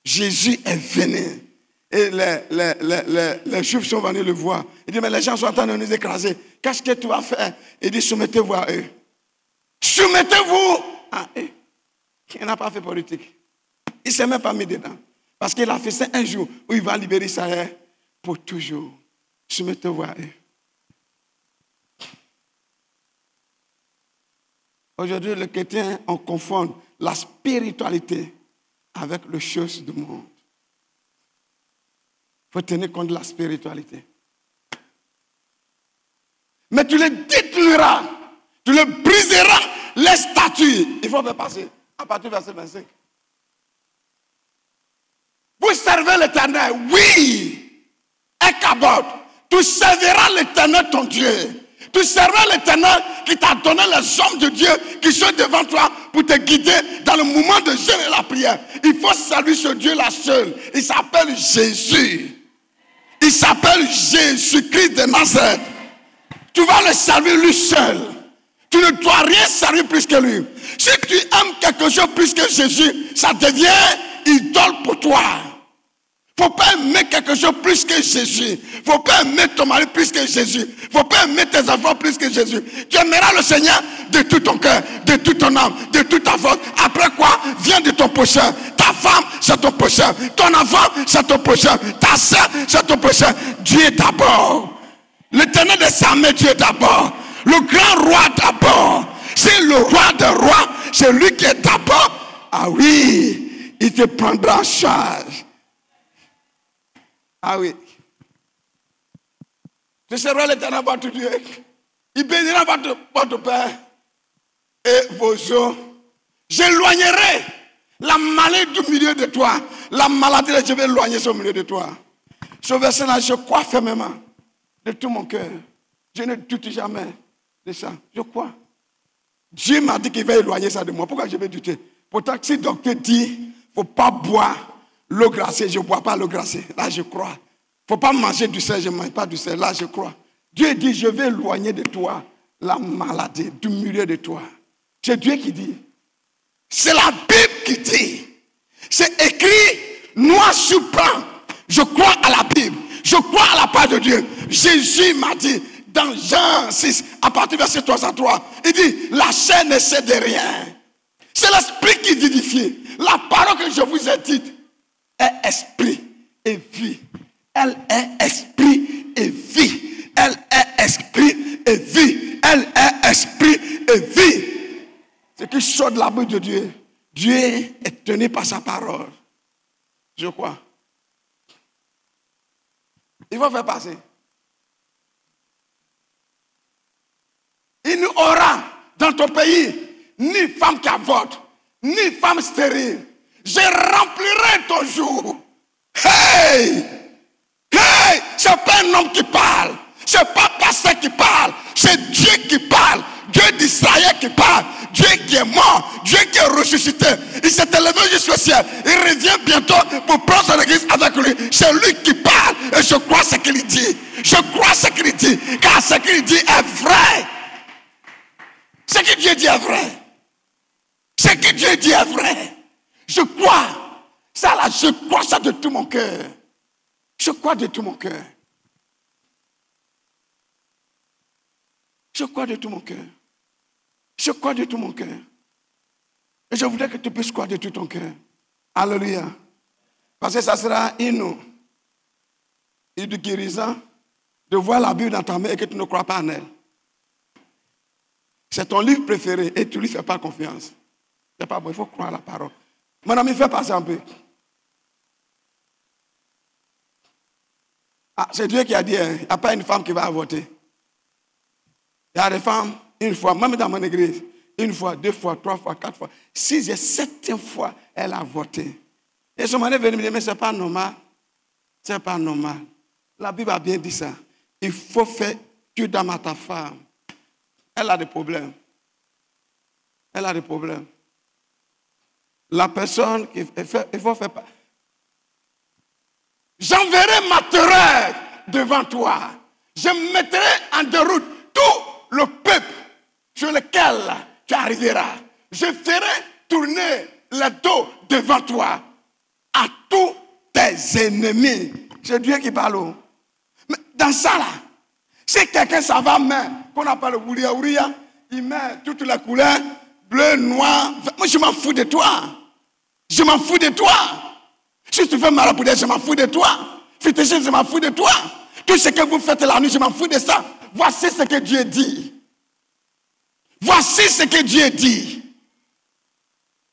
Jésus est venu. Et les Juifs sont venus le voir. Il dit, mais les gens sont en train de nous écraser. Qu'est-ce que tu vas faire? Il dit, soumettez-vous à eux. Soumettez-vous à eux. Il n'a pas fait politique. Il ne s'est même pas mis dedans. Parce qu'il a fait ça un jour où il va libérer Israël pour toujours. Soumettez-vous à eux. Aujourd'hui, les chrétiens, on confond la spiritualité avec les choses du monde. Il faut tenir compte de la spiritualité. Mais tu les détruiras, tu les briseras, les statues. Il faut faire passer à partir du verset 25. Vous servez l'Éternel, oui. Ekabod, tu serviras l'Éternel ton Dieu. Tu serviras l'Éternel qui t'a donné les hommes de Dieu qui sont devant toi pour te guider dans le moment de jeûne et la prière. Il faut servir ce Dieu-là seul. Il s'appelle Jésus. Il s'appelle Jésus-Christ de Nazareth. Tu vas le servir lui seul. Tu ne dois rien servir plus que lui. Si tu aimes quelque chose plus que Jésus, ça devient idole pour toi. Il ne faut pas aimer quelque chose plus que Jésus. Il ne faut pas aimer ton mari plus que Jésus. Il ne faut pas aimer tes enfants plus que Jésus. Tu aimeras le Seigneur de tout ton cœur, de toute ton âme, de toute ta force. Après quoi, vient de ton prochain. Ta femme, c'est ton prochain. Ton enfant, c'est ton prochain. Ta soeur, c'est ton prochain. Dieu d'abord. L'Éternel des armées, Dieu d'abord. Le grand roi d'abord. C'est le roi des rois. C'est lui qui est d'abord. Ah oui, il te prendra en charge. Ah oui. Je serai l'Éternel votre Dieu. Il bénira votre père et vos os. J'éloignerai la maladie du milieu de toi. La maladie, je vais éloigner au milieu de toi. Ce verset-là, je crois fermement de tout mon cœur. Je ne doute jamais de ça. Je crois. Dieu m'a dit qu'il va éloigner ça de moi. Pourquoi je vais douter? Pourtant, si le docteur dit qu'il ne faut pas boire l'eau glacée, je ne bois pas l'eau glacée. Là, je crois. Il ne faut pas manger du sel, je ne mange pas du sel. Là, je crois. Dieu dit, je vais éloigner de toi la maladie, du milieu de toi. C'est Dieu qui dit. C'est la Bible qui dit. C'est écrit noir sur blanc. Je crois à la Bible. Je crois à la parole de Dieu. Jésus m'a dit, dans Jean 6, à partir du verset 303, il dit, la chair ne sait de rien. C'est l'esprit qui vivifie. La parole que je vous ai dite est esprit et vie. Elle est esprit et vie. Elle est esprit et vie. Elle est esprit et vie. Ce qui sort de la bouche de Dieu, Dieu est tenu par sa parole. Je crois. Il faut faire passer. Il n'y aura dans ton pays ni femme qui avorte, ni femme stérile. Je remplirai ton jour. Hey! Hey! C'est pas un homme qui parle. C'est pas pasteur qui parle. C'est Dieu qui parle. Dieu d'Israël qui parle. Dieu qui est mort. Dieu qui est ressuscité. Il s'est élevé jusqu'au ciel. Il revient bientôt pour prendre son église avec lui. C'est lui qui parle. Et je crois ce qu'il dit. Je crois ce qu'il dit. Car ce qu'il dit est vrai. Ce que Dieu dit est vrai. Ce que Dieu dit est vrai. Je crois. Ça là, je crois ça de tout mon cœur. Je crois de tout mon cœur. Je crois de tout mon cœur. Je crois de tout mon cœur. Et je voudrais que tu puisses croire de tout ton cœur. Alléluia. Parce que ça sera une guérison de voir la Bible dans ta main et que tu ne crois pas en elle. C'est ton livre préféré et tu ne lui fais pas confiance. C'est pas bon, il faut croire à la parole. Mon ami, fais passer un peu. Ah, c'est Dieu qui a dit, il n'y a pas une femme qui va avorter. Il y a des femmes, une fois, même dans mon église, une fois, 2 fois, 3 fois, 4 fois, 6 et 7e fois, elle a avorté. Et ce moment est venu me dire, mais ce n'est pas normal. Ce n'est pas normal. La Bible a bien dit ça. Il faut faire tu d'âme à ta femme. Elle a des problèmes. Elle a des problèmes. La personne qui fait, il faut faire. J'enverrai ma terreur devant toi. Je mettrai en déroute tout le peuple sur lequel tu arriveras. Je ferai tourner le dos devant toi à tous tes ennemis. C'est Dieu qui parle. Mais dans ça là, si quelqu'un s'en va mettre, qu'on appelle le Ouria, il met toutes les couleurs, bleu, noir. Moi je m'en fous de toi. Je m'en fous de toi. Si tu fais marabouder, je m'en fous de toi. Fétichiste, je m'en fous de toi. Tout ce que vous faites la nuit, je m'en fous de ça. Voici ce que Dieu dit. Voici ce que Dieu dit.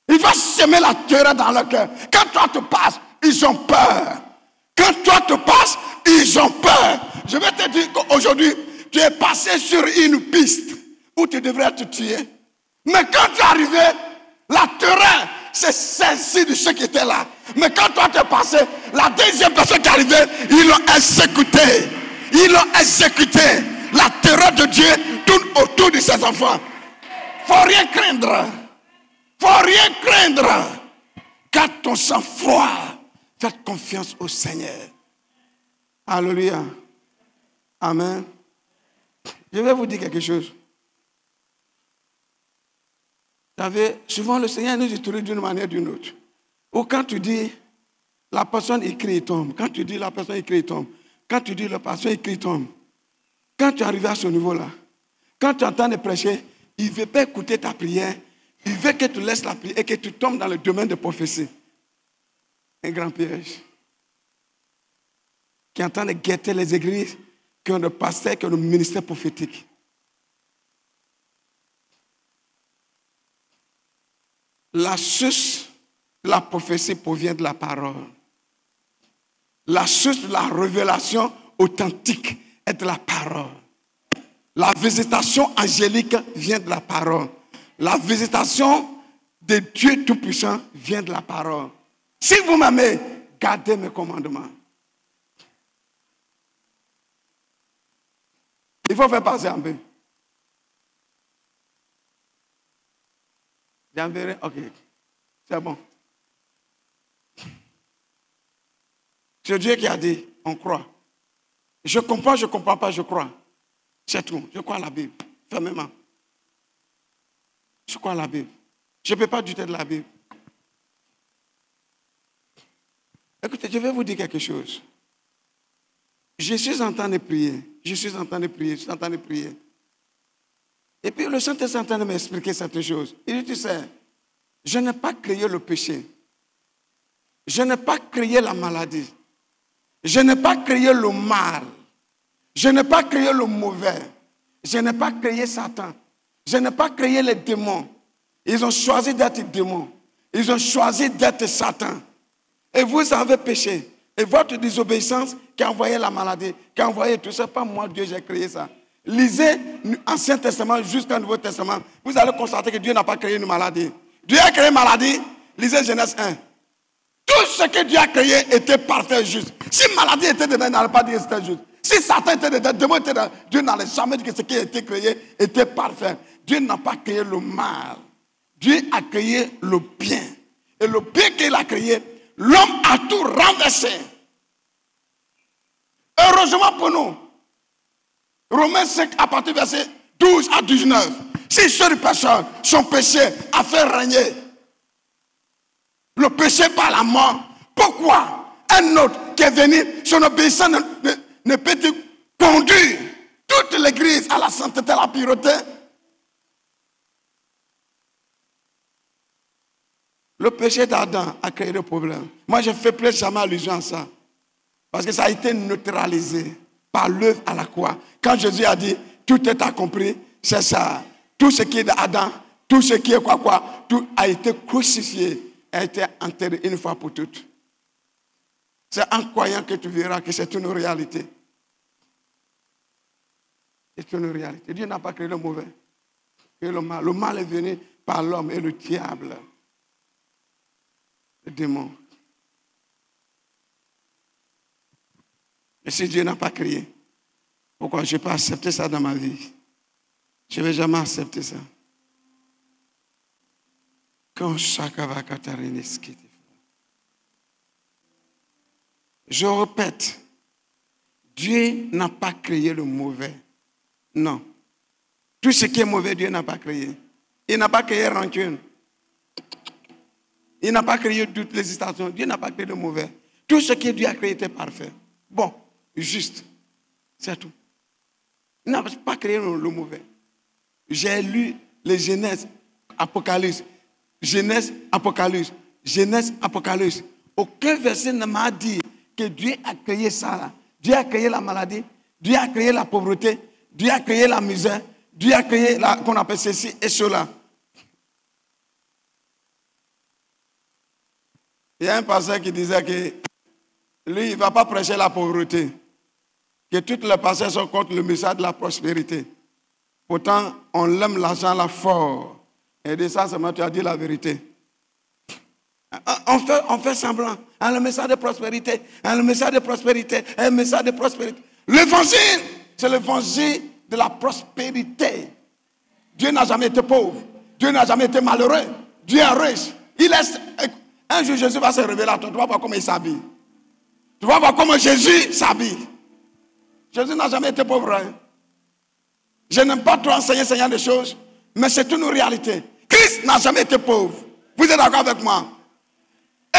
Il va semer la terreur dans leur cœur. Quand toi te passes, ils ont peur. Quand toi te passes, ils ont peur. Je vais te dire qu'aujourd'hui, tu es passé sur une piste où tu devrais te tuer. Mais quand tu es arrivé, la terreur s'est saisie de ceux qui étaient là. Mais quand toi tu es passé, la deuxième personne qui est arrivée, ils l'ont exécuté. Ils l'ont exécuté. La terreur de Dieu tourne autour de ses enfants. Faut rien craindre. Faut rien craindre. Garde ton sang-froid. Faites confiance au Seigneur. Alléluia. Amen. Je vais vous dire quelque chose. Vous savez, souvent le Seigneur nous utilise d'une manière ou d'une autre. Ou quand tu dis, la personne écrit et tombe. Quand tu dis, la personne écrit et tombe. Quand tu dis, la personne écrit et tombe. Quand tu arrives à ce niveau-là, quand tu entends les prêcher, il ne veut pas écouter ta prière. Il veut que tu laisses la prière et que tu tombes dans le domaine de prophétie. Un grand piège. Qui est en train de guetter les églises, qui ont le pasteur, qui ont le ministère prophétique. La source de la prophétie provient de la parole. La source de la révélation authentique est de la parole. La visitation angélique vient de la parole. La visitation de Dieu Tout-Puissant vient de la parole. Si vous m'aimez, gardez mes commandements. Il faut faire passer un peu. J'enverrai, ok. C'est bon. C'est Dieu qui a dit, on croit. Je comprends pas, je crois. C'est tout. Je crois à la Bible. Fermement. Je crois à la Bible. Je ne peux pas douter de la Bible. Écoutez, je vais vous dire quelque chose. Je suis en train de prier. Et puis le Saint-Esprit est en train de m'expliquer cette chose. Il dit, tu sais, je n'ai pas créé le péché. Je n'ai pas créé la maladie. Je n'ai pas créé le mal. Je n'ai pas créé le mauvais. Je n'ai pas créé Satan. Je n'ai pas créé les démons. Ils ont choisi d'être démons. Ils ont choisi d'être Satan. Et vous avez péché. Et votre désobéissance qui a envoyé la maladie, qui a envoyé tout ça, pas moi, Dieu, j'ai créé ça. Lisez l'Ancien Testament jusqu'au Nouveau Testament. Vous allez constater que Dieu n'a pas créé une maladie. Dieu a créé une maladie. Lisez Genèse 1. Tout ce que Dieu a créé était parfait et juste. Si maladie était dedans, il n'allait pas dire que c'était juste. Si Satan était dedans, démon était dedans, Dieu n'allait jamais dire que ce qui a été créé était parfait. Dieu n'a pas créé le mal. Dieu a créé le bien. Et le bien qu'il a créé, l'homme a tout renversé. Heureusement pour nous. Romains 5, à partir du verset 12 à 19. Si seule personne, son péché a fait régner le péché par la mort, pourquoi un autre qui est venu, son obéissance ne peut conduire toute l'église à la sainteté, à la pureté? Le péché d'Adam a créé le problème. Moi, je ne fais plus jamais allusion à ça. Parce que ça a été neutralisé par l'œuvre à la croix. Quand Jésus a dit, tout est accompli, c'est ça. Tout ce qui est d'Adam, tout ce qui est tout a été crucifié, a été enterré une fois pour toutes. C'est en croyant que tu verras que c'est une réalité. C'est une réalité. Dieu n'a pas créé le mauvais, créé le mal. Le mal est venu par l'homme et le diable. Le démon. Et si Dieu n'a pas créé, pourquoi je n'ai pas accepté ça dans ma vie? Je ne vais jamais accepter ça. Je répète, Dieu n'a pas créé le mauvais. Non. Tout ce qui est mauvais, Dieu n'a pas créé. Il n'a pas créé rancune. Il n'a pas créé toutes les hésitations. Dieu n'a pas créé le mauvais. Tout ce que Dieu a créé était parfait. Bon, juste. C'est tout. Il n'a pas créé le mauvais. J'ai lu les Genèse, Apocalypse. Genèse, Apocalypse. Genèse, Apocalypse. Aucun verset ne m'a dit que Dieu a créé ça là. Dieu a créé la maladie. Dieu a créé la pauvreté. Dieu a créé la misère. Dieu a créé qu'on appelle ceci et cela. Il y a un pasteur qui disait que lui, il ne va pas prêcher la pauvreté. Que toutes les pasteurs sont contre le message de la prospérité. Pourtant, on aime l'argent là fort. Et de ça, seulement tu as dit la vérité. On fait semblant. Le message de prospérité. Le message de prospérité. Le message de prospérité. L'évangile, c'est l'évangile de la prospérité. Dieu n'a jamais été pauvre. Dieu n'a jamais été malheureux. Dieu est riche. Un jour, Jésus va se révéler à toi. Tu vas voir comment il s'habille. Tu vas voir comment Jésus s'habille. Jésus n'a jamais été pauvre. Hein? Je n'aime pas trop enseigner des choses, mais c'est une réalité. Christ n'a jamais été pauvre. Vous êtes d'accord avec moi?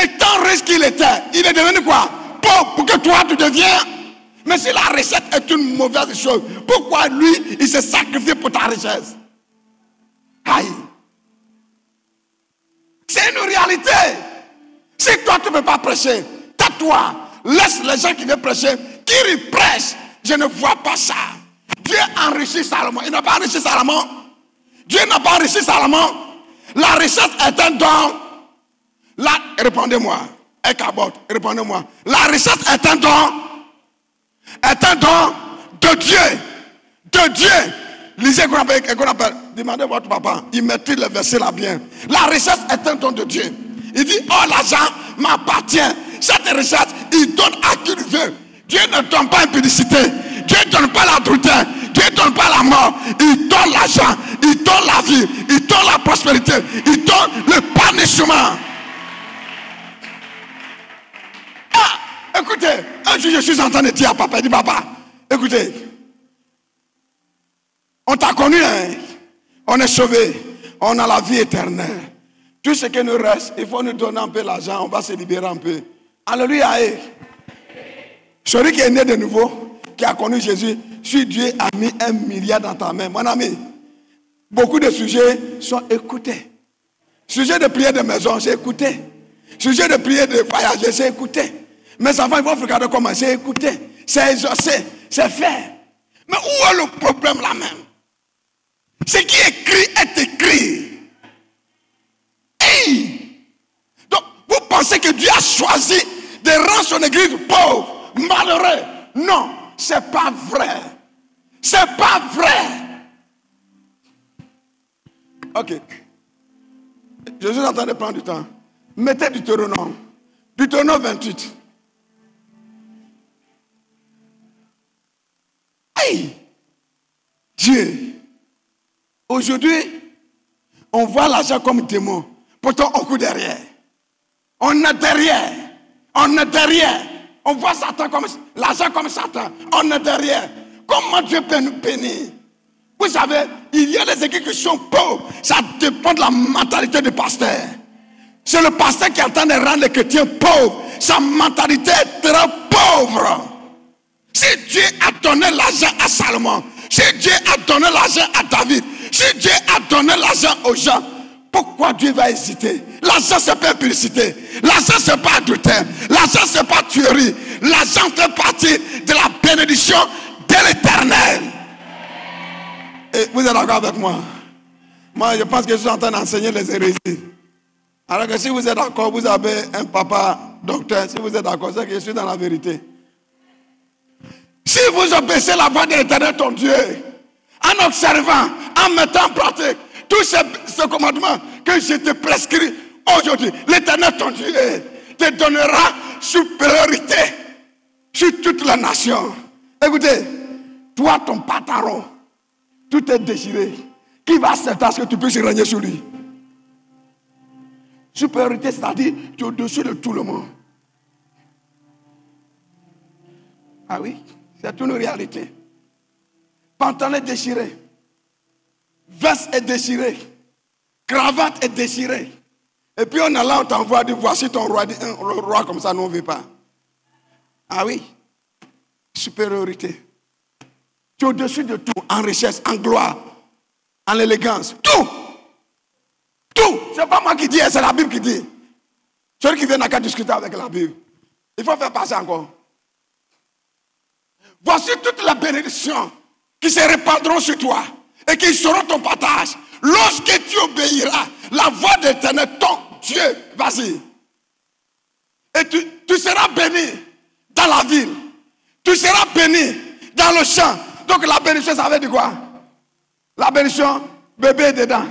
Étant riche qu'il était, il est devenu quoi? Pauvre pour que toi tu deviens. Mais si la richesse est une mauvaise chose, pourquoi lui, il s'est sacrifié pour ta richesse? Aïe. C'est une réalité. Si toi tu ne peux pas prêcher, tais-toi. Laisse les gens qui viennent prêcher, qui prêchent. Je ne vois pas ça. Dieu enrichit Salomon. Il n'a pas enrichi Salomon. Dieu n'a pas enrichi Salomon. La richesse est un don. Répondez-moi. Répondez-moi. La richesse est un don. Est un don de Dieu. De Dieu. Lisez qu'on appelle. Demandez à votre papa. Il maîtrise le verset là bien. La richesse est un don de Dieu. Il dit, oh l'argent m'appartient. Cette richesse, il donne à qui il veut. Dieu ne donne pas l'impudicité. Dieu ne donne pas l'adultère. Dieu ne donne pas la mort. Il donne l'argent. Il donne la vie. Il donne la prospérité. Il donne le punishment. Ah, écoutez, un jour je suis en train de dire à papa, il dit papa, écoutez, on t'a connu, hein? On est sauvé. On a la vie éternelle. Tout ce qui nous reste, il faut nous donner un peu l'argent. On va se libérer un peu. Alléluia. Celui qui est né de nouveau, qui a connu Jésus, si Dieu a mis 1 milliard dans ta main, mon ami, beaucoup de sujets sont écoutés. Sujet de prière de maison, c'est écouté. Sujet de prière de voyager, c'est écouté. Mes enfants, ils vont regarder comment c'est écouté. C'est exaucé, c'est fait. Mais où est le problème là même? Ce qui est écrit est écrit. Hey! Donc, vous pensez que Dieu a choisi de rendre son église pauvre, malheureux? Non, c'est pas vrai. C'est pas vrai. Ok. Je suis en train de prendre du temps. Mettez Deutéronome. Deutéronome 28. Hey! Dieu. Aujourd'hui, on voit l'argent comme démon. Pourtant, on court derrière. On est derrière. On est derrière. On voit Satan comme l'argent comme Satan. On est derrière. Comment Dieu peut nous bénir? Vous savez, il y a des églises qui sont pauvres. Ça dépend de la mentalité du pasteur. C'est le pasteur qui est en train de rendre les chrétiens pauvres. Sa mentalité est très pauvre. Si Dieu a donné l'argent à Salomon, si Dieu a donné l'argent à David, si Dieu a donné l'argent aux gens, pourquoi Dieu va hésiter? L'argent, c'est pas impudicité. L'argent, c'est pas adultère. L'argent, c'est pas tuerie. L'argent fait partie de la bénédiction de l'Éternel. Et vous êtes d'accord avec moi? Moi, je pense que je suis en train d'enseigner les hérésies. Alors que si vous êtes d'accord, vous avez un papa docteur. Si vous êtes d'accord, c'est que je suis dans la vérité. Si vous obéissez la voix de l'Éternel, ton Dieu, en observant, en mettant en pratique tous ces commandements que je te prescris aujourd'hui, l'Éternel, ton Dieu, te donnera supériorité sur toute la nation. Écoutez, toi, ton patron, tout est déchiré. Qui va accepter à ce que tu puisses régner sur lui? Supériorité, c'est-à-dire tu es au-dessus de tout le monde. Ah oui, c'est une réalité. Pantalon est déchiré. Veste est déchirée. Cravate est déchirée. Et puis on est là, on t'envoie, dit voici ton roi. Un roi comme ça, nous on ne veut pas. Ah oui. Supériorité. Tu es au-dessus de tout, en richesse, en gloire, en élégance. Tout. Tout. Ce n'est pas moi qui dis, c'est la Bible qui dit. Celui qui vient n'a qu'à discuter avec la Bible. Il faut faire passer encore. Voici toutes les bénédictions qui se répandront sur toi et qui seront ton partage. Lorsque tu obéiras la voix de l'Éternel, ton Dieu, vas-y. Et tu seras béni dans la ville. Tu seras béni dans le champ. Donc la bénédiction, ça veut dire quoi? La bénédiction, bébé est dedans.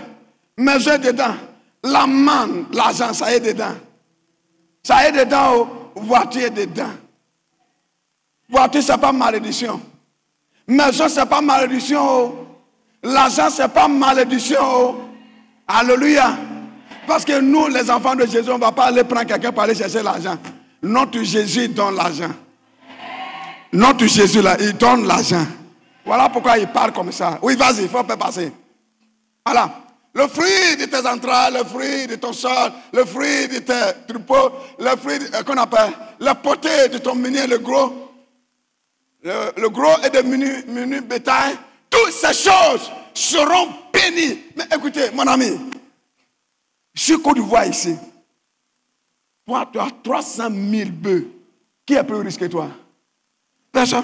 Maison est dedans. La manne, l'argent, ça est dedans. Ça est dedans, voiture est dedans. Voiture, ce n'est pas malédiction. Maison, ce n'est pas malédiction. L'argent, ce n'est pas malédiction. Alléluia. Parce que nous, les enfants de Jésus, on ne va pas aller prendre quelqu'un pour aller chercher l'argent. Notre Jésus donne l'argent. Notre Jésus, là, il donne l'argent. Voilà pourquoi il parle comme ça. Oui, vas-y, il faut faire passer. Voilà. Le fruit de tes entrailles, le fruit de ton sol, le fruit de tes troupeaux, le fruit qu'on appelle la potée de ton meunier, le gros. Le gros et de menu bétail. Toutes ces choses seront bénies. Mais écoutez, mon ami, sur Côte d'Ivoire ici, toi, tu as 300 000 bœufs. Qui est plus riche que toi? Personne.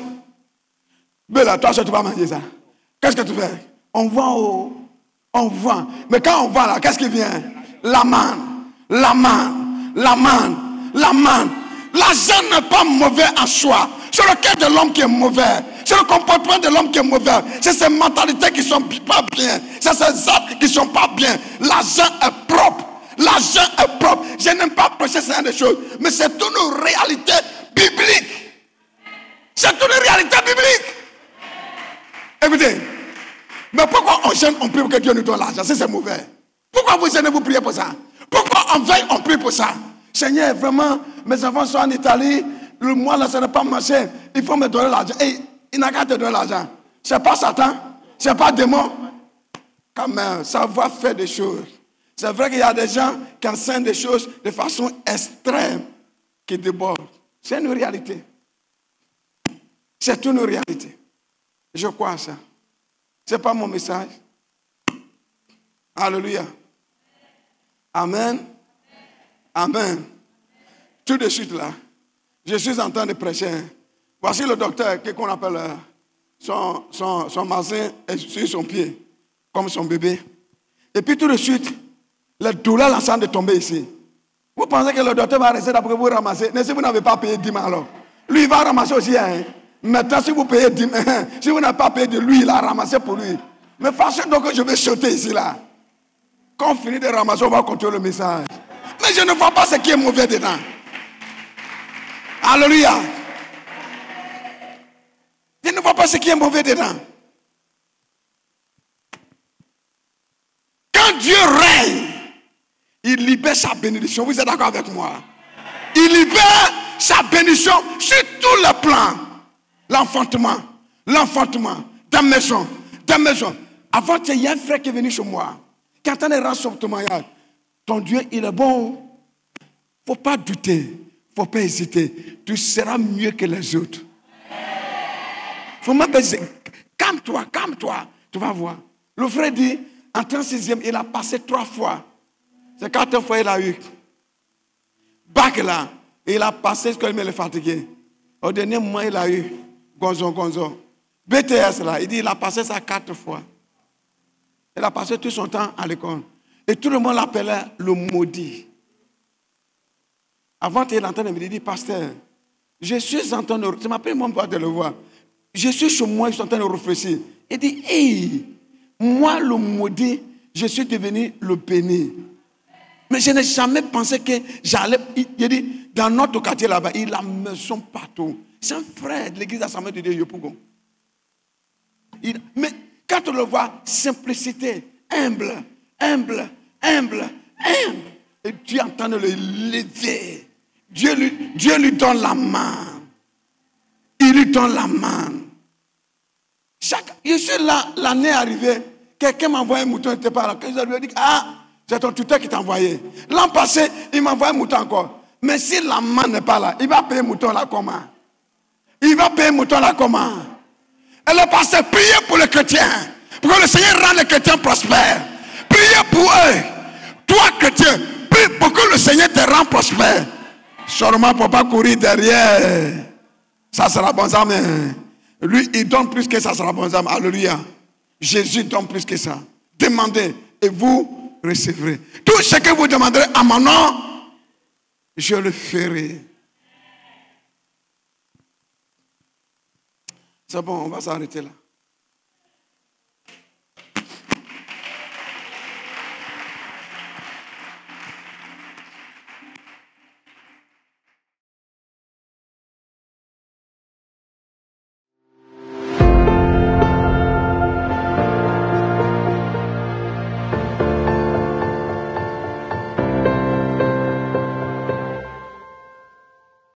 Bœuf là, toi, tu vas manger ça. Qu'est-ce que tu fais? On vend. On vend. Mais quand on vend là, qu'est-ce qui vient? La manne. L'argent n'est pas mauvais en soi. C'est le cœur de l'homme qui est mauvais. C'est le comportement de l'homme qui est mauvais. C'est ses mentalités qui ne sont pas bien. C'est ses actes qui ne sont pas bien. L'argent est propre. L'argent est propre. Je n'aime pas prêcher ce genre de choses. Mais c'est une réalité biblique. C'est une réalité biblique. Écoutez. Mais pourquoi on gêne, on prie pour que Dieu nous donne l'argent? C'est mauvais. Pourquoi vous gênez, vous priez pour ça? Pourquoi on veille, on prie pour ça? Seigneur, vraiment, mes enfants sont en Italie. Le mois là, ça n'a pas marché. Il faut me donner l'argent. Et il n'a qu'à te donner l'argent. C'est pas Satan. C'est pas démon. Quand même, ça va faire des choses. C'est vrai qu'il y a des gens qui enseignent des choses de façon extrême qui débordent. C'est une réalité. C'est une réalité. Je crois à ça. Ce n'est pas mon message. Alléluia. Amen. Amen. Tout de suite là, je suis en train de prêcher. Voici le docteur qu'on appelle son mazin est sur son pied, comme son bébé. Et puis tout de suite, le douleur l'ensemble de tomber ici. Vous pensez que le docteur va rester d'après vous ramasser? Mais si vous n'avez pas payé 10 000 alors, lui il va ramasser aussi. Hein? Maintenant, si vous payez 10 000, si vous n'avez pas payé de lui, il a ramassé pour lui. Mais parce donc je vais sauter ici là. Quand on finit de ramasser, on va continuer le message. Mais je ne vois pas ce qui est mauvais dedans. Alléluia. Je ne vois pas ce qui est mauvais dedans. Quand Dieu règne, il libère sa bénédiction. Vous êtes d'accord avec moi? Il libère sa bénédiction sur tous les plans. L'enfantement, ta maison. Avant, il y a un frère qui est venu chez moi, qui est en train de rendre son témoignage. Ton Dieu, il est bon. Il ne faut pas douter, il ne faut pas hésiter. Tu seras mieux que les autres. Il faut même pas hésiter. Calme-toi. Tu vas voir. Le frère dit, en 36e, il a passé 3 fois. C'est 4 fois il a eu. Bac là, il a passé ce qu'il est fatigué. Au dernier moment, il a eu Gonzo. BTS là, il dit il a passé ça 4 fois. Il a passé tout son temps à l'école. Et tout le monde l'appelait le maudit. Avant, il entendait me dire, pasteur, je suis en train de... Je m'appelle mon père de le voir. Je suis chez moi, je suis en train de réfléchir. Il dit, hey, moi le maudit, je suis devenu le béni. Mais je n'ai jamais pensé que j'allais... Il dit, dans notre quartier là-bas, il a maison partout. C'est un frère de l'église d'Assemblée de Dieu, Yopougon. Mais quand on le voit, simplicité, humble. Et Dieu est en train de le lever. Dieu lui donne la main. Il lui donne la main. Je suis là, l'année arrivée, quelqu'un m'a envoyé un mouton, il n'était pas là. Je lui ai dit, c'est ton tuteur qui t'a envoyé. L'an passé, il m'a envoyé un mouton encore. Mais si la main n'est pas là, il va payer mouton là comment? Elle est passée, priez pour les chrétiens. Pour que le Seigneur rende les chrétiens prospères. Priez pour eux. Toi, chrétien, prie pour que le Seigneur te rende prospère. Seulement pour ne pas courir derrière. Ça sera bon âme. Lui, il donne plus que ça sera bon âme. Alléluia. Jésus donne plus que ça. Demandez et vous recevrez. Tout ce que vous demanderez à mon nom, je le ferai. C'est bon, on va s'arrêter là.